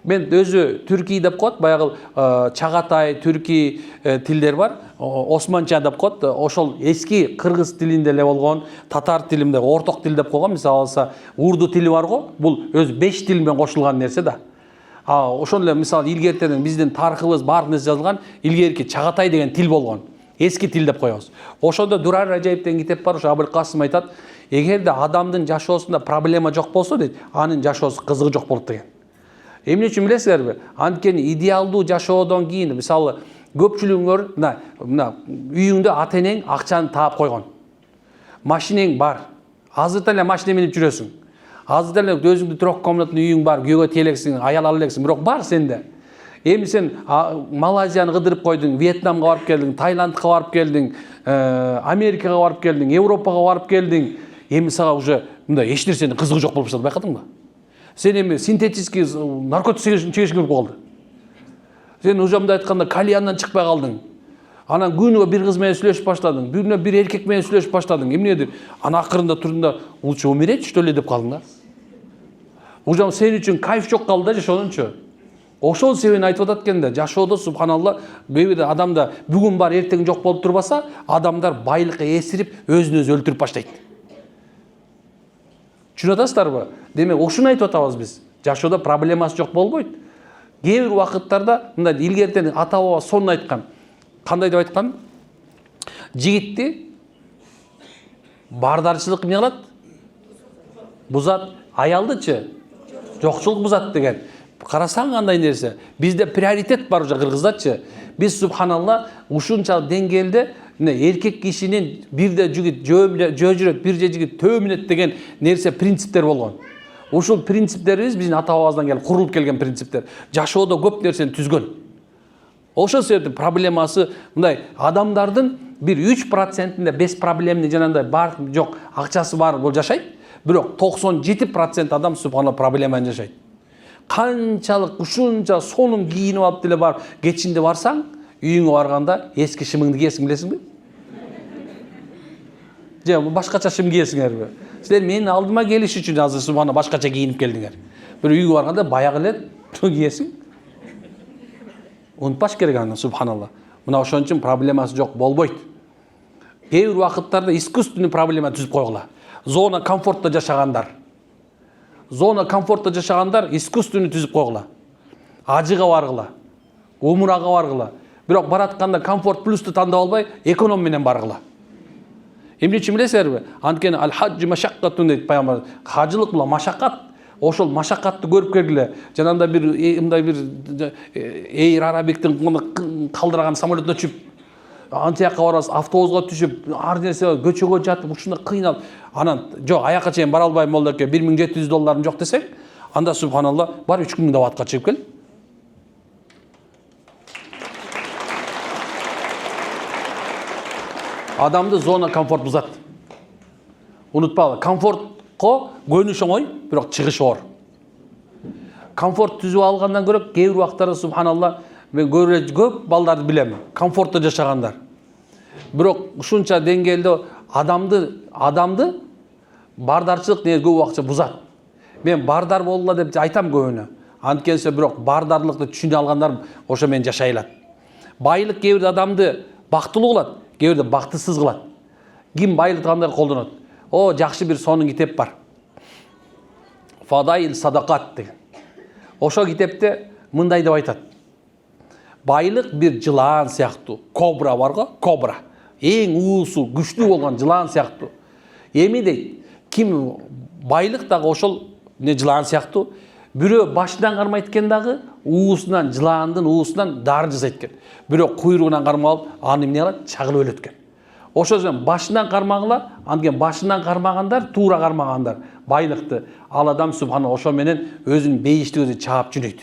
Мен өзү түрки деп коет, баягы чагатай, түрки тилдер бар, османча деп коет, ошол эски кыргыз тилинде эле болгон, татар тилинде орток тил деп койгон, мисалы алса, урду тили бар го, бул өз 5 тил менен кошулган нерсе да. Ошон эле мисалы илгертен биздин тарыхыбыз баардык нерсе жазылган, илгерки чагатай деген тил болгон. Эски тил деп коебуз. Ошондо Дурар Ажайып деген китеп бар, ошо Абул Касым айтат, эгерде адамдын жашоосунда проблема жок болсо дейт, анын жашоосу кызыгы жок болот деген. Эмне үчүн билесиңерби? Анткени идеалдуу жашоодон кийин, мисалы, көпчүлүгүңөр мына үйүңдө ата энең акчаны таап койгон. Машинең бар. Азыр эле машина минип жүрөсүң. Азыр эле өзүңдүн трехкомнатный үйүң бар, күйөөгө телексиң, аял ала элексиң, бирок бар сенде. Эми сен Малайзияны кыдырып койдуң, Вьетнамга барып келдиң, Таиландка барып келдиң, Америкага барып келдиң, Европага барып келдиң. Эми сага уже мындай эч нерсенин кызыгы жок болуп баштады, байкадыңбы? Сен эми синтетический наркотик чегишиң келип калды. Сен уже мындай айтканда кальяндан чыкпай калдың. Анан күнүгө бир кыз менен сүйлөшүп баштадың, күнүгө бир эркек менен сүйлөшүп баштадың. Эмнедир? Анан акырында турдуң да лучше умереть что ли деп калдың да. Уже сен үчүн кайф жок калды да жашоонунчу. Ошол себебин айтып атат экен да, жашоодо субханалла, бейбиде адамда бүгүн бар, эртең жок болуп турбаса, адамдар байлыкка эсирип, өзүн өзү өлтүрүп баштайт. Түшүнүп атасыздарбы? Демек, ушуну айтып атабыз биз. Жашоодо проблемасы жок болбойт. Кээ бир убакыттарда мындай илгертен ата баба сонун айткан. Кандай деп айткан? Жигитти бардарчылык эмне кылат? Бузат. Аялдычы жокчулук бузат деген. Карасаң кандай нерсе. Бизде приоритет бар уже кыргыздачы. Биз субханалла ушунча деңгээлде эркек кишинин бирде жигит жөө жүрөт, бирде жигит төө мүнөт деген нерсе принциптер болгон. Ушул принциптерибиз биздин ата бабабыздан келип курулуп келген принциптер. Жашоодо көп нерсени түзгөн. Ошол себептен проблемасы мындай адамдардын бир 3%-inde 5 проблемни жанагындай бар жок, акчасы бар болуп жашайт. Бирок 97% адам субханалла проблеманы жашайт. Канчалык ушунча сонун кийинип алып деле бар, кечинде барсаң, үйүңө барганда эски шымыңды кийесиң, билесиңби? Же башкача шым кийесиңерби? Силер менин алдыма келиш үчүн азыр субхана башкача кийинип келдиңер. Бир үйгө барганда баягы эле кийесиң. Унутпаш керек аны, субханалла. Мына ошон үчүн проблемасы жок болбойт. Кээ бир убакыттарда искусственный проблема түзүп койгула. Зона комфортто жашагандар. Зона комфортто жашагандар искусственный түзүп койгула. Ажыга баргыла, умурага баргыла. Бирок баратканда комфорт плюсту тандап албай, эконом менен баргыла. Эмне үчүн билесиңерби? Анткени аль-хаджи машаккатун дейт пайгамбар. Хажылык бул машакат. Ошол машакатты көрүп келгиле. Жанагында мындай бир Эйр Арабиктин калдырган самолетуна түшүп, антиякка барасыз, автобуска түшүп, ар нерсе көчөгө жатып, ушундай кыйналып, анан жок, аякка чейин бара албайм болду экен, $1700 жок десең, анда субханалла бар 3000 даватка чыгып кел. Адамды зона комфорт бузат. Унутпагыла, комфортко көнүш оңой, бирок чыгыш оор. Комфорт түзүп алгандан көрө кээ бир убактарда субханалла мен көп балдарды билем, комфортто жашагандар. Бирок ушунча деңгээлде адамды бардарчылык не көп убакча бузат. Мен бардар болула деп айтам көбүнө. Анткени бирок бардарлыкты түшүнө алгандар ошо менен жашай алат. Байлык кээ бир адамды бактылуу кылат, кээ бирде бактысыз кылат. Ким байлыкты кандай колдонот? О, жакшы бир сонун китеп бар. Фадаил садакат деген. Ошо китепте мындай деп айтат. Байлык бир жылаан сыяктуу, кобра барго, кобра. Эң уусу, күчтүү болгон жылаан сыяктуу. Эми дейт, ким байлык дагы ошол жылаан сыяктуу, бирөө башынан кармайт экен дагы, уусунан, жылаандын уусунан дар жасайт экен. Бирөө куйругунан кармап, аны эмне кылат? Чагылып өлөт экен. Ошол үчүн башынан кармагыла, анткени башынан кармагандар, туура кармагандар байлыкты. Ал адам субхана ошо менен өзүнүн бейиштигин чаап жүрөйт.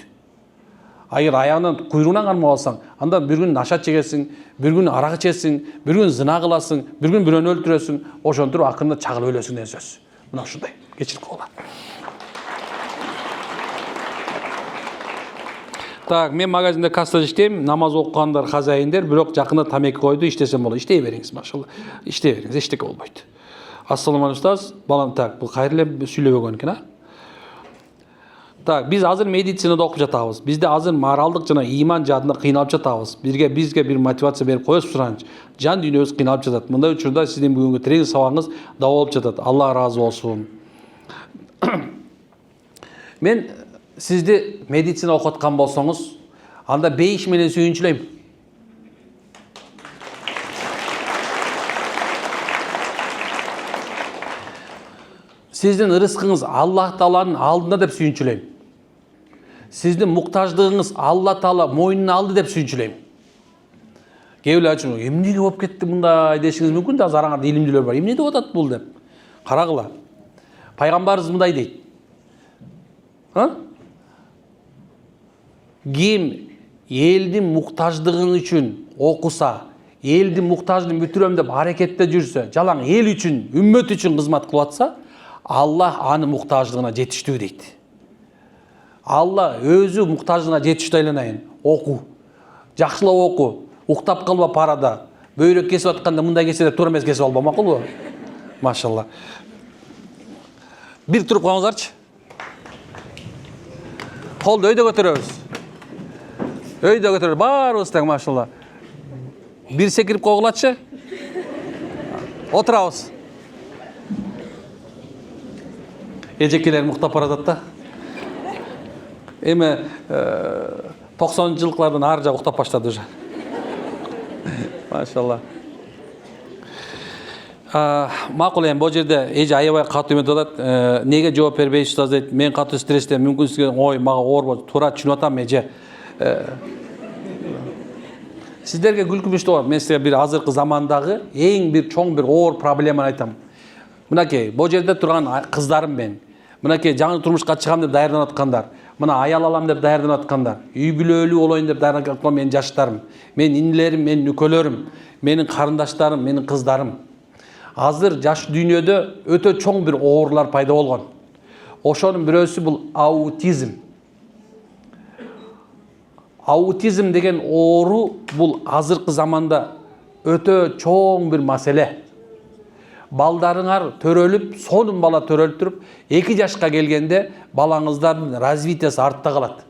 Агер аягынан куйругунан кармап алсаң, анда бир күн наша чегесиң, бир күн арак ичесиң, бир күн зына кыласың, бир күн бирөөнү өлтүрөсүң, ошентип акырында чагылып өлөсүң деген сөз. Мына ушундай. Кечирип койгула. Так, мен магазинде кассада иштейм, намаз окугандар хозяиндер, бирок жакында тамеки койду, иштесем болот. Иштей бериңиз, машалла. Иштей бериңиз, эчтеке болбойт. Ассаламу алейкум устаз. Балам, так, бул кайрыле сүйлөбөгөн экен, а? Так, биз азыр медицинада окуп жатабыз. Бизде азыр моралдык жана иман жаатында кыйналып жатабыз. Бизге бир мотивация берип коесуз суранчы. Жан дүйнөбүз кыйналып жатат. Мындай учурда сиздин бүгүнкү тиреңиз сабагыңыз дабыл болуп жатат. Алла ыраазы болсун. Мен сизди медицина окуп аткан болсоңуз, анда бейиш менен сүйүнчүлөйм. Сиздин ырыскыңыз Аллах Тааланын алдында деп сүйүнчүлөйм. Сиздин муктаждыгыңыз Алла Таала мойнуна алды деп сүйүнчүлөйм. Кээ бирлер үчүн эмнеге болуп кетти мындай дешиңиз мүмкүн да, азыр араңарда илимдүүлөр бар. Эмне деп атат бул деп. Карагыла. Пайгамбарыбыз мындай дейт. Ким элдин муктаждыгы үчүн окуса, элдин муктаждыгын бүтүрөм деп аракетте жүрсө, жалаң эл үчүн, үммөт үчүн кызмат кылып атса, Аллах аны муктаждыгына жетиштүү дейт. Алла өзү муктаждыгына жетиштүү айланайын. Оку. Жакшылап оку. Уктап калба парада. Бөйрөк кесип атканда мындай кесе деп туура эмес кесип алба, макулбу? Машалла. Бир туруп калыңыздарчы. Колду өйдө көтөрөбүз. Өйдө көтөрөбүз. Баарыбыз тең, машалла. Бир секирип койгулачы. Отурабыз. Эжекелер муктап баратат да. Эми 90-жылыклардан ары жак уктап баштады уже. Машалла. Макул эми бул жерде эже аябай катуу эметип атат. Неге жооп бербейсиз устаз дейт. Мен катуу стресстен мүмкүн сизге ой мага оор болот. Туура түшүнүп атам эже. Сиздерге күлкүмүштүү болот. Мен сизге бир азыркы замандагы эң бир чоң бир оор проблеманы айтам. Мынакей, бул жерде турган кыздарым мен. Мынакей жаңы турмушка чыгам деп даярданып аткандар. Мына аял алам деп даярданып аткандар. Үй бүлөлүү болоюн деп даярданып аткан менин жаштарым, менин инилерим, менин нүкөлөрүм, менин карындаштарым, менин кыздарым. Азыр жаш дүйнөдө өтө чоң бир оорлар пайда болгон. Ошонун бирөөсү бул аутизм. Аутизм деген оору бул азыркы заманда өтө чоң бир маселе. Балдарыңар төрөлүп, сонун бала төрөлүп туруп, 2 жашка келгенде балаңыздардын развитиясы артта калат.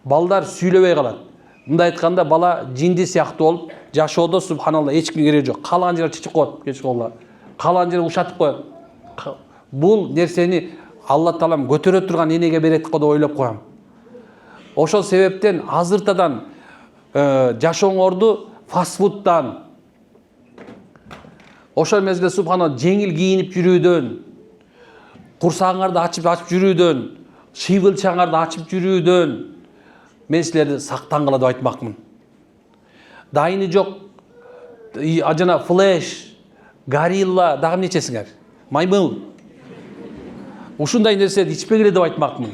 Балдар сүйлөбөй калат. Мындай айтканда бала жинди сыяктуу болуп, жашоодо субханалла эч кимге кереги жок. Каалаган жерге чычып коет, кечип коела. Каалаган жерге ушатып коет. Бул нерсени Алла Таалам көтөрө турган энеге берет го деп ойлоп коем. Ошол себептен азыртадан жашооңорду фастфудтан, ошол мезгилде субханалла жеңил кийинип жүрүүдөн, курсагыңарды ачып жүрүүдөн, шыйгылчаңарды ачып жүрүүдөн мен силерди сактангыла деп айтмакмын. Дайыны жок жана флеш, горилла дагы эмнечесиңер? Маймыл. Ушундай нерселерди ичпегиле деп айтмакмын.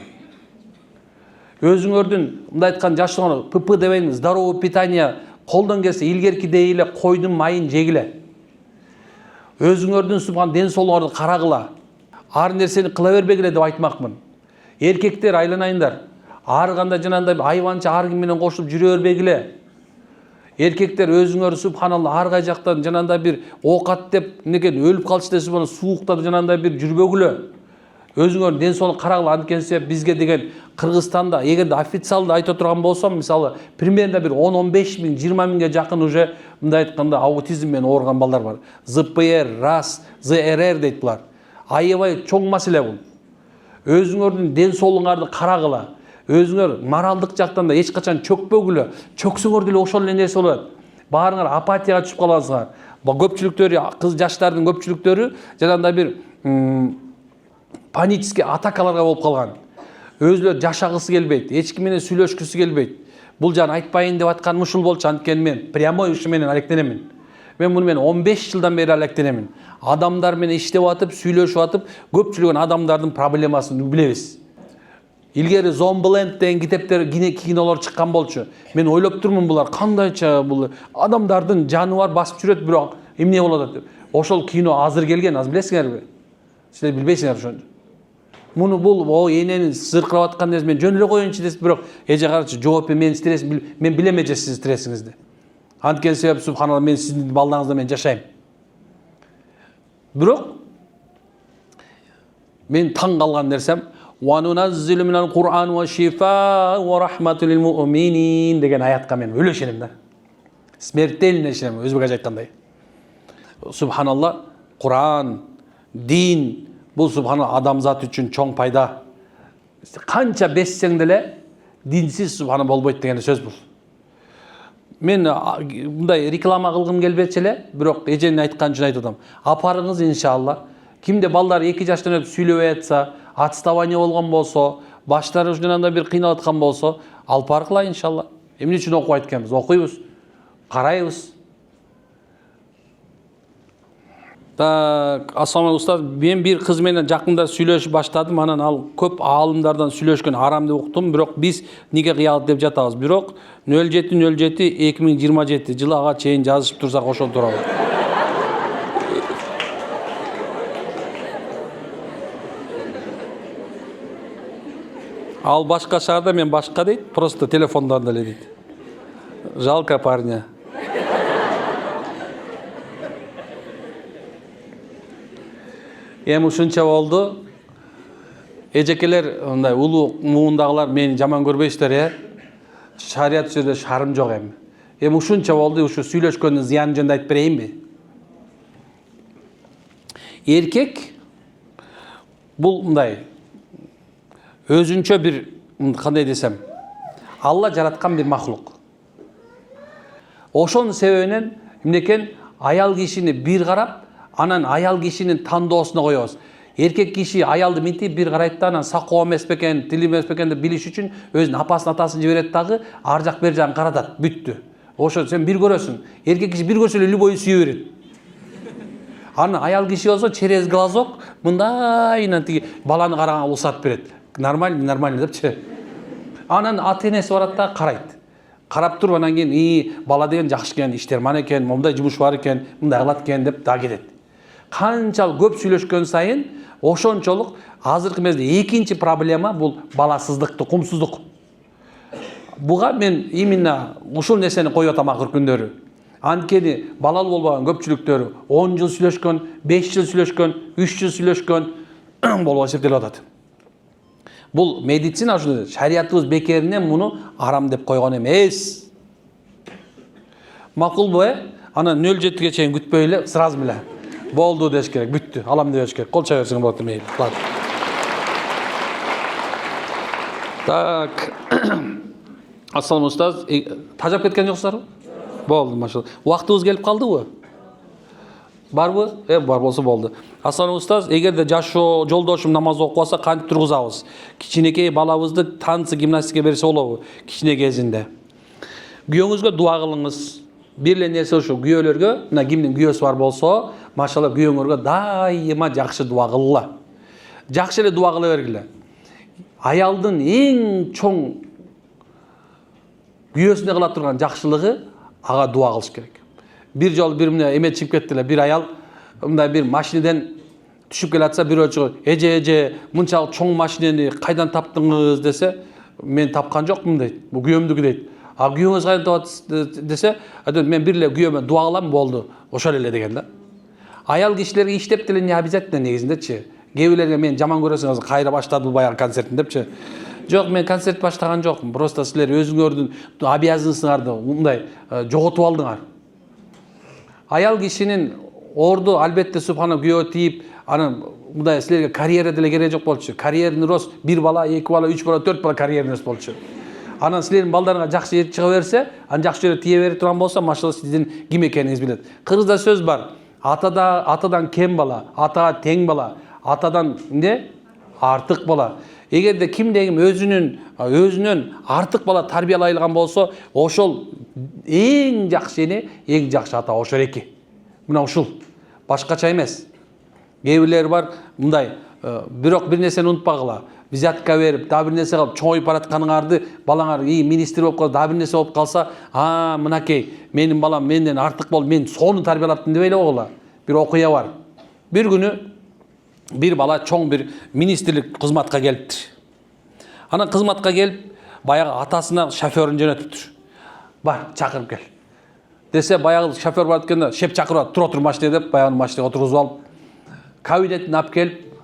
Өзүңөрдүн мындай айткан жаштыгыңар ПП дебейин, здоровое питание колдон келсе илгеркидей эле койдун майын жегиле. Өзүңөрдүн субхан ден соолугуңарды карагыла. Ар нерсени кыла бербегиле деп айтмакмын. Эркектер айланайындар. Ар кандай жанагындай айванча ар ким менен кошулуп жүрө бербегиле. Эркектер өзүңөр субханалла ар кай жактан жанагындай бир оокат деп некен өлүп калчу десе боло сууктарда жанагындай бир жүрбөгүлө. Өзүңөр ден соолук карагыла. Анткени бизге деген Кыргызстанда эгерде официалды айта турган болсом, мисалы, примерно бир 10-15 миң, 20 миңге жакын уже мындай айтканда аутизм менен ооруган балдар бар. ЗПР, РАС, ЗРР дейт булар. Аябай чоң маселе бул. Өзүңөрдүн ден соолугуңарды карагыла. Өзүңөр моралдык жактан да эч качан чөкпөгүлө. Чөксөңөр деле ошол эле нерсе болот. Баарыңар апатияга түшүп каласыңар. Көпчүлүктөрү, кыз жаштардын көпчүлүктөрү жанагындай бир панический атакаларга болуп калган. Өзүлөр жашагысы келбейт, эч ким менен сүйлөшкүсү келбейт. Бул жан айтпайын деп атканым ушул болчу, анткени мен прямой ушу менен алектенемин. Мен муну 15 жылдан бери алектенемин. Адамдар менен иштеп атып, сүйлөшүп атып, көпчүлүгүн адамдардын проблемасын билебиз. Илгери Зомбиленд деген китептер, кинолор чыккан болчу. Мен ойлоп турмун, булар кандайча бул адамдардын жаныбар басып жүрөт, бирок эмне болот деп. Ошол кино азыр келген, азыр билесиңерби? Силер билбейсиңер ошону. Муну бул эненин зыркырап аткан нерсе мен жөн эле коеюнчу десип, бирок эже карачы, жооп мен стресс мен билем эже сиздин стрессиңизди. Анткени себеп субханалла мен сиздин балдарыңызда мен жашайм. Бирок мен таң калган нерсем وَنُنَزِّلُ مِنَ الْقُرْآنِ وَشِفَاءٌ وَرَحْمَةٌ لِلْمُؤْمِنِينَ деген аятка мен өлө ишенем да. Смертельно ишенем, өзбекче айткандай. Субханалла, Куран, дин, бул субханалла адамзат үчүн чоң пайда. Канча бессең деле динсиз субханалла болбойт деген сөз бул. Мен мындай реклама кылгым келбечи эле, бирок эженин айткан үчүн айтып атам. Апарыңыз иншалла. Кимде балдар 2 жаштан өтүп сүйлөбөй атса, отставание болгон болсо, баштары жанагындай бир кыйналып аткан болсо, алып баргыла иншалла. Эмне үчүн окуп айтканбыз? Окуйбуз. карайбыз. Так, ассаламу устаз, мен бир кыз менен жакында сүйлөшүп баштадым, анан ал көп аалымдардан сүйлөшкөн арам деп уктум, бирок биз нике кыялык деп жатабыз. Бирок 07.07.2027 жылы ага чейин жазышып турсак ошол тууралуу. Ал башка шаарда, мен башка дейт, просто телефондарында эле дейт. Жалко парня. Эми ушунча болду. Эжекелер, мындай улуу муундагылар мени жаман көрбөйсүздөр, шарият сөзүндө шарым жок эми. Эми ушунча болду, ушу сүйлөшкөндүн зыянын жөнүндө айтып берейинби? Эркек бул мындай өзүнчө бир, кандай десем, Алла жараткан бир махлук. Ошонун себебинен эмнекен аял кишини бир карап, анан аял кишинин тандоосуна коебуз. Эркек киши аялды минтип бир карайт да, анан сакоо эмес бекен, тили эмес бекен деп билиш үчүн өзүнүн апасын атасын жиберет дагы, ар жак бер жагын каратат, бүттү. Ошо сен бир көрөсүң. Эркек киши бир көрсө эле любой сүйө берет. Анан аял киши болсо через глазок мындайынан тиги баланы караганга уруксат берет. Нормально депчи. Анан ата-энеси барат да карайт. Карап туруп анан кийин бала деген жакшы экен, иштерман экен, мындай жумуш бар экен, мындай кылат экен деп да кетет. Канчалык көп сүйлөшкөн сайын ошончолук азыркы мезгилде экинчи проблема бул баласыздык, тукумсуздук. Буга мен именно ушул нерсени коюп атам акыркы күндөрү. Анткени балалуу болбогон көпчүлүктөрү 10 жыл сүйлөшкөн, 5 жыл сүйлөшкөн, 3 жыл сүйлөшкөн болуп эсептелип атат. Бул медицина ушундай, шариятыбыз бекеринен муну арам деп койгон эмес. Макулбу, анан 07-ге чейин күтпөй эле, сразу эле болду деш керек, бүттү, алам деш керек. Кол чая берсең болот мейли. Так. Ассаламу устаз, тажап кеткен жоксуздарбы? Болду, машалла. Убактыбыз келип калдыбы? Барбы? Бар болсо болду. Ассаламу устаз, эгерде жашоо жолдошум намаз окуп алса, кантип тургузабыз? Кичинекей балабызды танцы, гимнастика берсе болобу? Кичине кезинде. Күйөөңүзгө дуа кылыңыз. Бир эле нерсе ушу күйөөлөргө, мына кимдин күйөөсү бар болсо, машалла күйөөңөргө дайыма жакшы дуа кылгыла. Жакшы эле дуа кыла бергиле. Аялдын эң чоң күйөөсүнө кыла турган жакшылыгы ага дуа кылыш керек. Бир жол бир эме чыгып кетти эле, бир аял мындай бир машинеден түшүп келатса, бирөө чыгып, эже, мынчалык чоң машинени кайдан таптыңыз десе, мен тапкан жокмун дейт. Бул күйөөмдүкү дейт. А күйөөңүз кайдан табат десе, мен бир эле күйөөмө дуа кылам, болду. Ошол эле деген да. Аял кишилерге иштеп деле не обязательно негизиндечи. Кээ бирлерге мен жаман көрөсүң, кайра баштады баягы концертин депчи. Жок, мен концерт баштаган жокмун. Просто силер өзүңөрдүн обязанностуңарды мындай жоготуп алдыңар. Аял кишинин орду албетте субхана күйөө тийип, анан мындай силерге карьера деле керек жок болчу. Карьерный рост 1 бала, 2 бала, 3 бала, 4 бала карьерный рост болчу. Анан силердин балдарыңар жакшы ээрчи чыга берсе, анан жакшы жерге тие берип турган болсо, машалла сиздин ким экениңизди билет. Кыргызда сөз бар. Атадан кем бала, атага тең бала, атадан артык бала. Эгерде кимдегим өзүнөн артык бала тарбиялай алган болсо, ошол эң жакшы эне, эң жакшы ата ошол эки. Мына ушул. Башкача эмес. Кээ бирлер бар, мындай, бирок бир нерсени унутпагыла. Взятка берип, да бир нерсе кылып, чоңоюп баратканыңарды балаңар министр болуп калса, да бир нерсе болуп калса, мынакей, менин балам менден артык болду, мен сону тарбиялаптым деп эле койгула. Бир окуя бар. Бир күнү бир бала чоң бир министрлик кызматка келиптир. Анан кызматка келип, баягы атасына шоферин жөнөтүптүр. Бар, чакырып кел. Десе, баягы шофер бар эткенде, шеп чакырып, тура тур машина деп, баягы машинага отургузуп алып, кабинетин алып келип,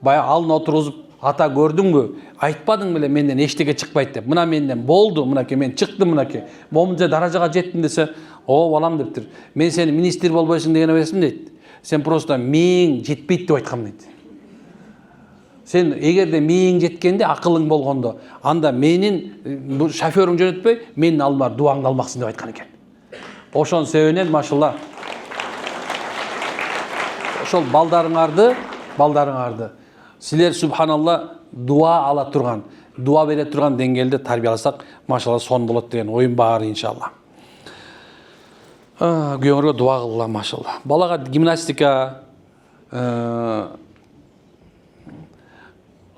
баягы алдына отургузуп, ата көрдүңбү? Айтпадың беле менден эчтеке чыкпайт деп. Мына менден болду, мынакей мен чыктым мынакей. Момунча даражага жеттим десе, "О, балам" дептир. "Мен сени министр болбойсуң деген эмесмин" дейт. "Сен просто мээң жетпейт" деп айткам дейт. Сен эгерде мээң жеткенде, акылың болгондо, анда менин шоферим жөнөтпөй, менин алдыма дуаңды алмаксың деп айткан экен. Ошонун себебинен машалла. Ошол балдарыңарды силер субханалла дуа ала турган, дуа бере турган деңгээлде тарбияласак, машалла сон болот деген оюм бар иншалла. Күйөөңөргө дуа кылгыла машалла. Балага гимнастика,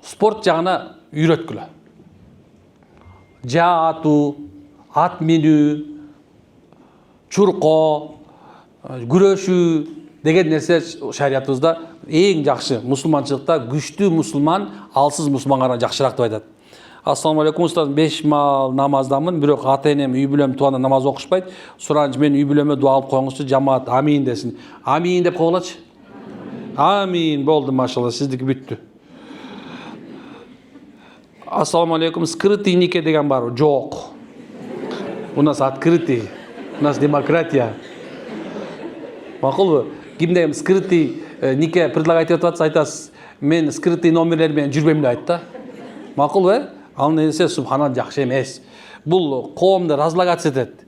спорт жагына үйрөткүлө. Жаа атуу, ат минүү, чурко, күрөшүү деген нерсе шариятыбызда эң жакшы. Мусулманчылыкта күчтүү мусулман алсыз мусулманга жакшыраак деп айтат. Ассаламу алейкум, устаз, 5 мал намаздамын, бирок ата энем үй бүлөм туганда намаз окушпайт. Сураныч, мен үй бүлөмө дуа кылып коюңузчу, жамаат амин десин. Амин деп коюлачы. Амин, болду, машалла, сиздики бүттү. Ассаламу алейкум, скрытый нике деген бар, жок. У нас открытый, у нас демократия. Макулбу? Кимде скрытый нике предлагать этип атса, айтасыз, мен скрытый номерлер менен жүрбөйм деп айт да. Макулбу? Ал нерсе субханалла жакшы эмес. Бул коомду разлагаться этет.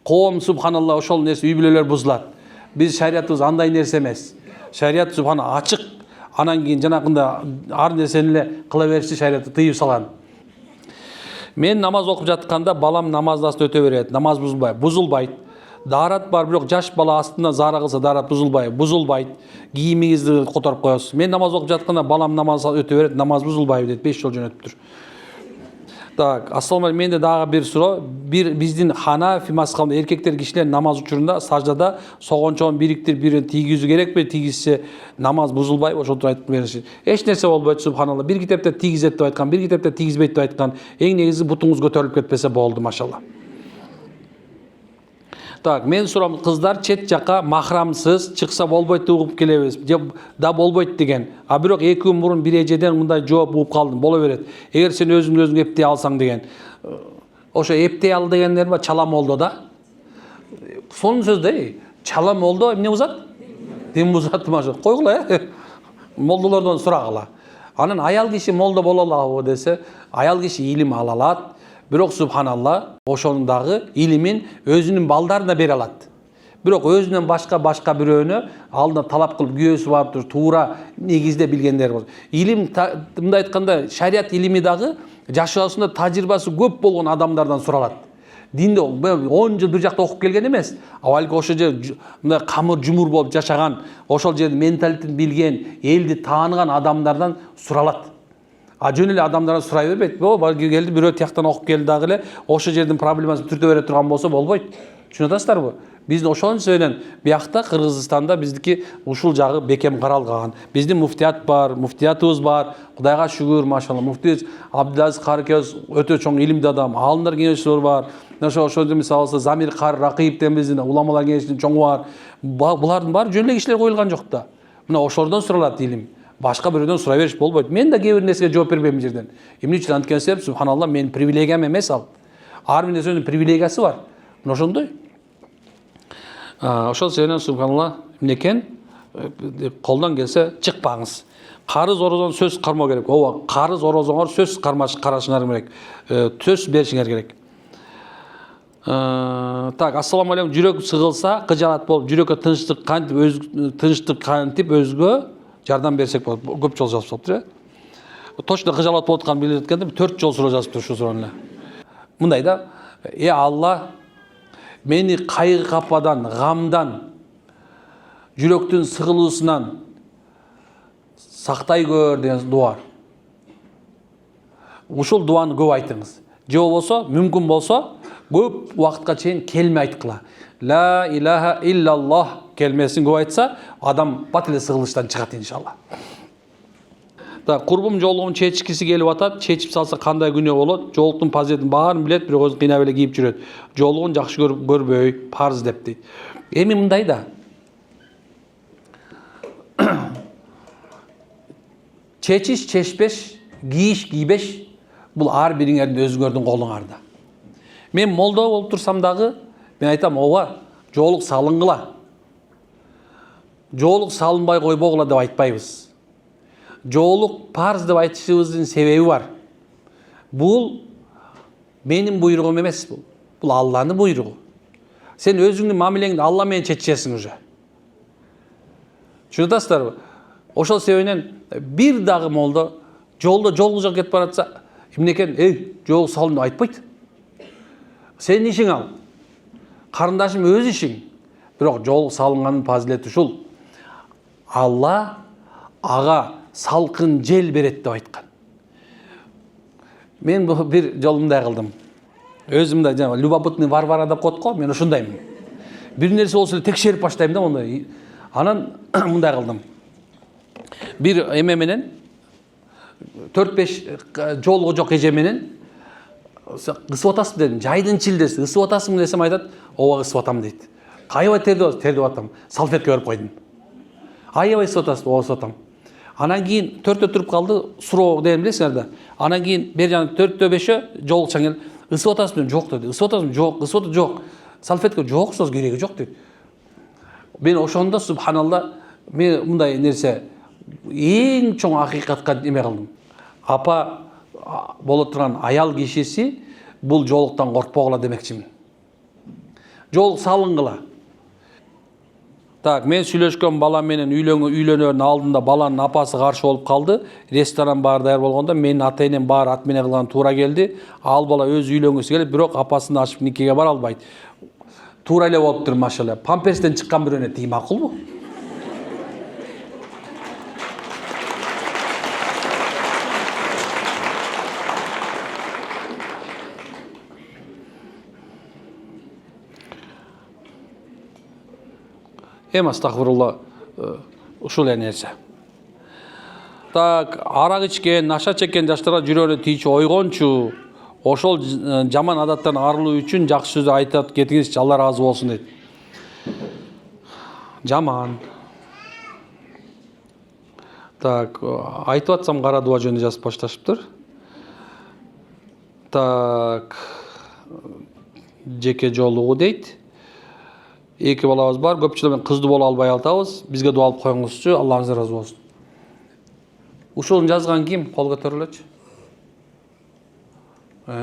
Коом субханалла ошол нерсе үй бүлөлөр бузулат. Биз шариятыбыз андай нерсе эмес. Шарият субхана ачык. Анан кийин жанакында ар нерсени эле кыла беришти шариятты тыйып салган. Мен намаз окуп жатканда балам намаздасты өтө берет. Намаз бузулбайт. Дарат бар, бирок жаш бала астына зара кылса дарат бузулбайт. Кийимиңизди которуп коесуз. Мен намаз окуп жатканда балам намаз өтө берет, намаз бузулбайбы дейт. 5 жол жөнөтүптүр. Так, ассаламу алейкум, менде дагы бир суроо. Биздин ханафи мазхабында эркектер кишилер намаз учурунда саждада согончоон бириктирип бирин тийгизүү керекпи? Тийгизсе намаз бузулбайбы? Ошондо айтып бериши. Эч нерсе болбойт, субханалла. Бир китепте тийгизет деп айткан, бир китепте тийгизбейт деп айткан. Эң негизи бутуңуз көтөрүлүп кетпесе болду, машалла. Так, мен сурам, кыздар чет жака махрамсыз чыкса болбойт деп угуп келебиз. Да болбойт деген. А бирок 2 күн мурун бир эжеден мындай жооп угуп калдым. Боло берет. Эгер сен өзүң эптей алсаң деген. Ошо эптей ал дегендер бар, чала молдо да. Сонун сөз да, чала молдо эмне бузат? Дин бузат маша. Койгула, молдолордон сурагыла. Анан аял киши молдо боло алабы десе, аял киши илим ала алат. Бирок субханалла, ошонун дагы илимин өзүнүн балдарына бере алат. Бирок өзүнөн башка бирөөнө алдына талап кылып күйөөсү барып туура негизде билгендер бар. Илим, мындай айтканда, шарият илими дагы жашоосунда тажрыйбасы көп болгон адамдардан суралат. Динде 10 жыл бир жакта окуп келген эмес. Балки ошо же мындай камыр жумур болуп жашаган, ошол жерде менталитетин билген, элди тааныган адамдардан суралат. А жөн эле адамдардан сурай бербейт. Балки келди, бирөө тияктан окуп келди дагы эле, ошол жердин проблемасын түртө бере турган болсо болбойт. Түшүнүп атасыздарбы? Биздин ошон сөйлөн биякта Кыргызстанда биздики ушул жагы бекем каралган. Биздин муфтият бар, муфтиятыбыз бар. Кудайга шүгүр, машалла. Муфти Абдулазиз Карыкөз өтө чоң илимдүү адам. Алымдар кеңешчилер бар. Ошо мисалы Замир Кар Ракиев деген биздин уламалар кеңешинин чоңу бар. Булардын баары жөн эле кишилер коюлган жок да. Мына ошолордон суралат илим. Башка бирөөдөн сурай бериш болбойт. Мен да кээ бир нерсеге жооп бербейм жерден. Эмне үчүн анткени себеп субханалла менин привилегиям эмес ал. Ар бир нерсенин привилегиясы бар. Мына ошондой. Ошол себептен субханалла эмнекен колдон келсе чыкпаңыз. Карыз орозон сөз кармоо керек. Ооба, карыз орозоңор сөз карашыңар керек. Сөз беришиңер керек. Так, ассаламу алейкум, жүрөк сыгылса, кыжаат болуп, жүрөккө тынчтык кантип өзгө жардам берсек болот. Көп жол жазып салыптыр. Точно кыжаат болуп атканын билип атканда 4 жол суроо жазыптыр ушу суроону эле. Мындай да, Алла мени кайгы кападан, гамдан, жүрөктүн сыгылуусунан сактай көр деген дуа. Ушул дуаны көп айтыңыз. Же болбосо, мүмкүн болсо, көп убакытка чейин келме айткыла. Ла илаха иллаллах келмесин көп айтса, адам бат эле сыгылыштан чыгат иншалла. Курбум жолугун чечкиси келип атат, чечип салса кандай күнөө болот? Жолуктун фазилетин баарын билет, бирок өзүн кыйнап эле кийип жүрөт. Жолугун жакшы көрбөй, парз деп дейт. Эми мындай да. Чечиш, чечпеш, кийиш, кийбеш бул ар бириңердин өзүңөрдүн колуңарда. Мен молдо болуп турсам дагы, мен айтам, ооба, жоолук салынгыла. Жоолук салынбай койбогула деп айтпайбыз. Жоолук парз деп айтышыбыздын себеби бар. Бул менин буйругум эмес бул. Бул Алланын буйругу. Сен өзүңдүн мамилеңди Алла менен чечесиң уже. Түшүнүп атасыздарбы? Ошол себептен бир дагы молдо жолдо жолгузак кетип баратса, эмнекен, жоолук салын деп айтпайт. Сенин ишиң ал. Карындашым өз ишиң. бирок жол салынганын фазилети ушул. Алла ага салкын жел берет деп айткан. Мен бир жолу мындай кылдым. Өзүм да жана любопытный Варвара деп коет го, мен ошондаймын. Бир нерсе болсо эле текшерип баштайм да мондай. Анан мындай кылдым. Бир эме менен 4-5 жолго жок эже менен ысып атасың дедим. Жайдын чилдеси ысып атасың десем айтат, ооба ысып атам дейт. Кайбай тердеп атам. Салфетка берип койдум. Аябай ысып атасың, ооба ысып атам. Анан кийин 4-тө туруп калды, суроо деген билесиңер да. Анан кийин бер жана 4-5 жолукчан келип, ысып атасың жок деди. Ысып атасың жок, ысып атасың жок. Салфетка жок, сөз кереги жок деди. Мен ошондо субханалла, мен мындай нерсе эң чоң акыйкатка эме кылдым. Апа боло турган аял кишиси бул жолуктан коркпогула демекчимин. Жол салынгыла. Так, мен сүйлөшкөн бала менен үйлөнөрүнүн алдында баланын апасы каршы болуп калды. Ресторан баары даяр болгондо менин ата-энем баары ат менен кылган туура келди. Ал бала өзү үйлөнгүсү келип, бирок апасын ачып никеге бара албайт. Туура эле болуптур, машалла. Памперстен чыккан бирөөнө тиги макулбу? Астагфирулла, ушул нерсе. Так, арак ичкен, наша чеккен жаштарга жүрөгүнө тийчү ойгончу, ошол жаман адаттан арылуу үчүн жакшы сөз айтып кетиңизчи, Алла разы болсун дейт. Жаман. Так, айтып атсам кара дуа жөнүндө жазып башташыптыр. Так, жеке жолугу дейт. Эки балабыз бар, көпчүлүк менен кыздуу боло албай атабыз. Бизге дуа алып коюңузчу, Аллахыңыз разы болсун. Ушуну жазган ким? Кол көтөрүлөчү.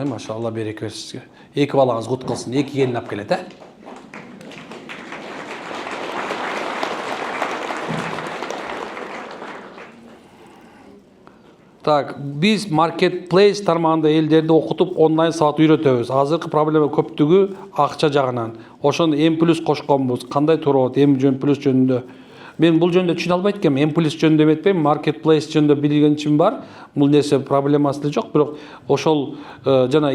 Машалла, береке берсин сизге. Эки балаңыз кут кылсын, эки келин алып келет, Так, биз marketplace тармагында элдерди окутуп онлайн саат үйрөтөбүз. Азыркы проблема көптүгү акча жагынан. Ошону M+ кошконбуз. Кандай туура болот M+ жөнүндө? Мен бул жөнүндө түшүнө албайт экенмин. M+ жөнүндө эметпейм, marketplace жөнүндө билгенчим бар. Бул нерсе проблемасы да жок, бирок ошол жана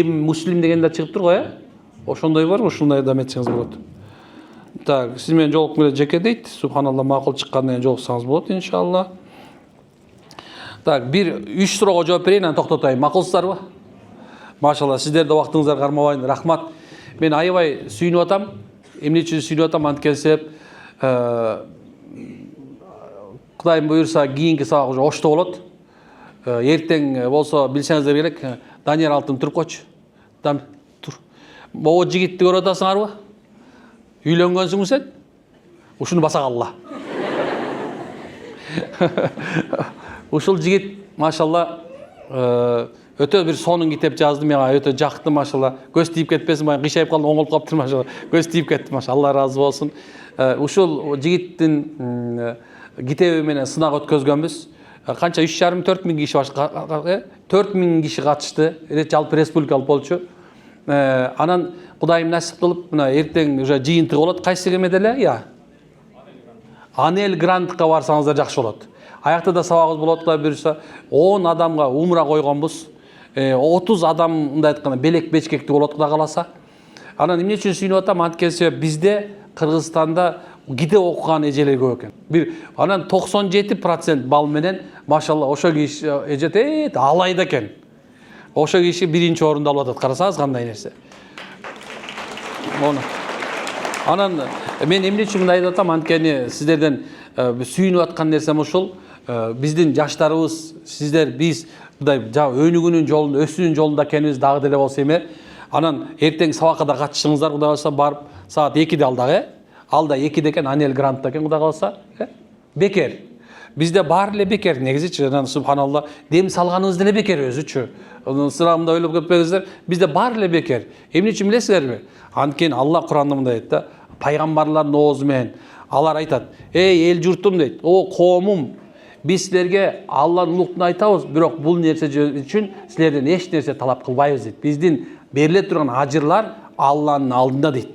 муслим деген да чыгып турго, Ошондой бар, ушундай да эметсеңиз болот. Так, сиз менен жолуккум эле жеке дейт. Субханалла, макул чыккандан кийин жолуксаңыз болот, иншалла. Так, бир 3 суроого жооп берейин, анан токтотойм. Макулсуздарбы? Машалла, сиздерде убактыңыздар кармабайын. Рахмат. Мен аябай сүйүнүп атам. Эмне үчүн сүйүнүп атам? Анткени себеп Кудайым буйрса, кийинки сабак уже Ошто болот. Эртең болсо билсеңиздер керек, Данияр Алтын туруп койчу. Тур. Могу жигитти көрүп атасыңарбы? Үйлөнгөнсүңбү сен? Ушуну баса калла. Ушул жигит, машалла, өтө бир сонун китеп жазды, мага өтө жакты, машалла. Көз тийип кетпесин, баягы кыйшайып калдым, оңолуп калыптыр, машалла. Көз тийип кетти, машалла, Алла разы болсун. Ушул жигиттин китеби менен сынак өткөзгөнбүз. Канча 3,5-4 миң киши 4 миң киши катышты. Жалпы республикалык болчу. Анан Кудайым насип кылып, мына эртең уже жыйынтыгы болот. Кайсы кеме деле? Анел Грантка барсаңыздар жакшы болот. Аякта да сабагыбыз болот, Кудай буйрса, 10 адамга умра койгонбуз. 30 адам мындай айтканда белек бечкекти болот, Кудай кааласа. Анан эмне үчүн сүйүнүп атам? Анткени себеп бизде Кыргызстанда китеп окуган эжелер көп экен. Бир анан 97% балл менен, машалла, ошо киши эжет алайда экен. Ошо киши биринчи орунду алып атат. Карасаңыз кандай нерсе. Анан мен эмне үчүн мындай айтып атам? Анткени сиздерден сүйүнүп аткан нерсем ушул. Биздин жаштарыбыз, сиздер, биз мындай өнүгүүнүн жолунда, өсүүнүн жолунда экенибиз дагы деле болсо эме. Анан эртең сабакка да катышыңыздар, Кудай кааласа, барып саат 2-де алдагы. Алда 2-де экен, Анел Грантта экен, Кудай кааласа. Бекер. Бизде баары эле бекер, негизичи, анан субханалла, дем салганыбыз деле бекер өзүчү. Сырамда ойлоп кетпеңиздер. Бизде баары эле бекер. Эмне үчүн билесиңерби? Анткени Алла Куранда мындай айт да, пайгамбарлардын оозу менен алар айтат: "Эй эл журтум" дейт. "О коомум, биз силерге Алланын улуктугун айтабыз, бирок бул нерсе үчүн силерден эч нерсе талап кылбайбыз" дейт. Биздин бериле турган ажырлар Алланын алдында дейт.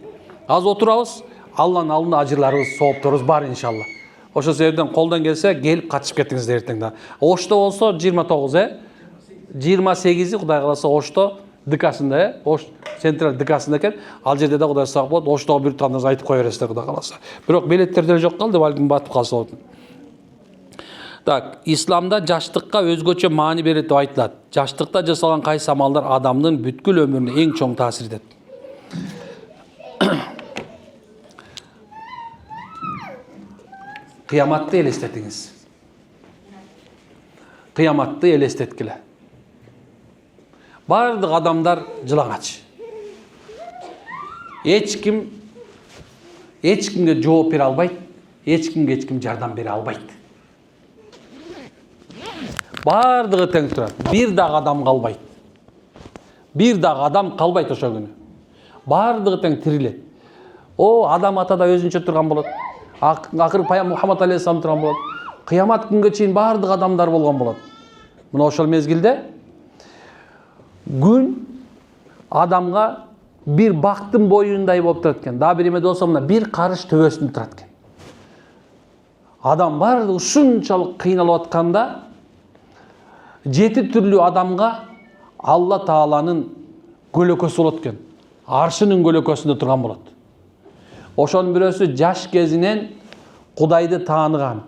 Азыр отурабыз, Алланын алдында ажырларыбыз, соопторубуз бар иншалла. Ошол себептен колдон келсе келип катышып кетиңиздер эртең да. Ошто болсо 29, 28 Кудай кааласа Ошто ДКсында, Ош централь ДКсында экен. Ал жерде да Кудай сак болот. Оштого бир тугандарыңызды айтып кое бересиздер Кудай кааласа. Бирок билеттер деле жок калды, балким батып калса болот. Так, исламда жаштыкка өзгөчө маани берет деп айтылат. Жаштыкта жасалган кайсы амалдар адамдын бүткүл өмүрүнө эң чоң таасир этет. Кыяматты элестетиңиз. Кыяматты элестеткиле. Бардык адамдар жылаңач. Эч кимге жооп бере албайт, эч ким жардам бере албайт. Бардыгы тең турат. Бир дагы адам калбайт. Бир дагы адам калбайт ошол күнү. Бардыгы тең тирилет. О, адам атада өзүнчө турган болот. Акыры Пайгамбар Мухаммад алейхиссалам турган болот. Кыямат күнгө чейин бардык адамдар болгон болот. Мына ошол мезгилде күн адамга бир бактын боюндай болуп турат экен. Дагы бир эмеде болсо мына бир карыш төбөсүндө турат экен. Адам бардыгы ушунчалык кыйналып атканда 7 түрлүү адамга Алла Тааланын көлөкөсү болот экен. Аршынын көлөкөсүндө турган болот. Ошонун бирөөсү жаш кезинен Кудайды тааныган,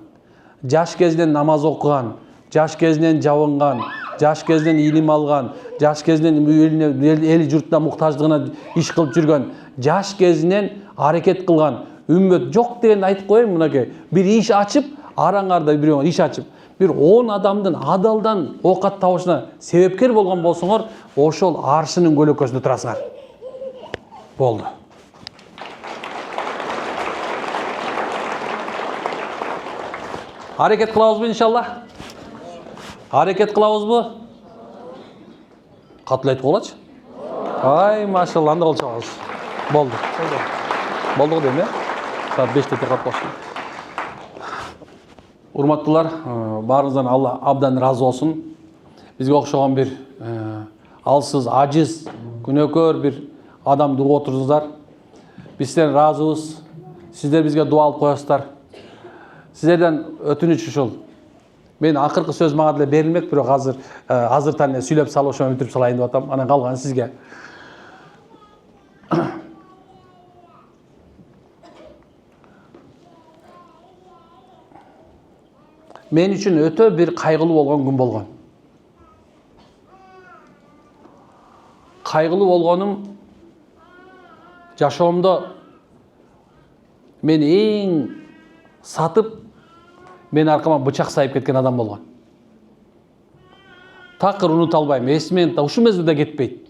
жаш кезинен намаз окуган, жаш кезинен жабынган, жаш кезинен илим алган, жаш кезинен эли журтуна муктаждыгына иш кылып жүргөн, жаш кезинен аракет кылган, үммөт жок дегенди айтып коеюн мынакей. Бир иш ачып, араңарда бирөө иш ачып, бир 10 адамдын адалдан оокат табышына себепкер болгон болсоңор, ошол аршынын көлөкөсүндө турасыңар. Болду. Hareket kılavuzmu inşallah? Hareket kılavuzmu? Katlayıp kolaç? Ay maşallah, anda olacağız. Boldu. Boldu değil mi? Saat 5'te kat başlıyor. Urmatlılar, barınızdan Allah abdan razı olsun. Bizge okşagan bir alsız, aciz, günökör bir adam durup otursunuzlar. Biz sizden razıyız. Sizler bizge dua alıp koyasızlar. Sizlerden ötünüç uşul. Men akırkı söz mağa dile berilmek, bирок азыр тане сүйлөп салып ошону бүтүрүп салайын деп атам. Анан калганы сизге. Men үчүн өтө бир кайгылуу болгон күн болгон. Кайгылуу болгонум жашоомдо мен эң сатып мен аркама бычак сайып кеткен адам болгон. Такыр унута албайм, эсимен ушул мезгилде кетпейт.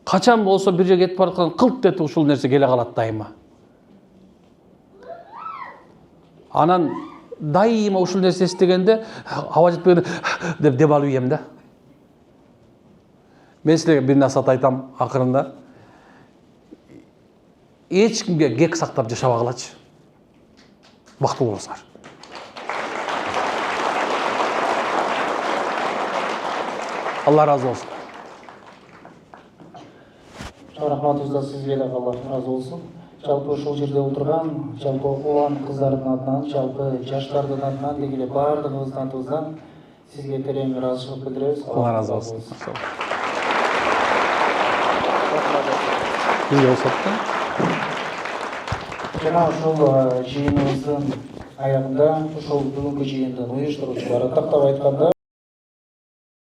Качан болсо бир жерге кетип бараткан кылт этип ушул нерсе келе калат дайыма. Анан дайыма ушул нерсе эстегенде аба жетпегенде деп алып ийем да. Мен силерге бир насаат айтам акырында. Эч кимге кек сактап жашабагылачы. Бактылуу болуңуздар. Алла разы болсун. Рахматыбызда сизге да Алла разы болсун. Жалпы ошол жерде отурган, жалпы улан кыздардын атынан, жалпы жаштардын атынан дегеле баардыгыбыздын атыбыздан сизге терең ыраазычылык билдиребиз. Алла разы болсун. Жана ошол жыйыныбыздын аягында ошол бүгүнкү жыйындын уюштуруучулары тактап айтканда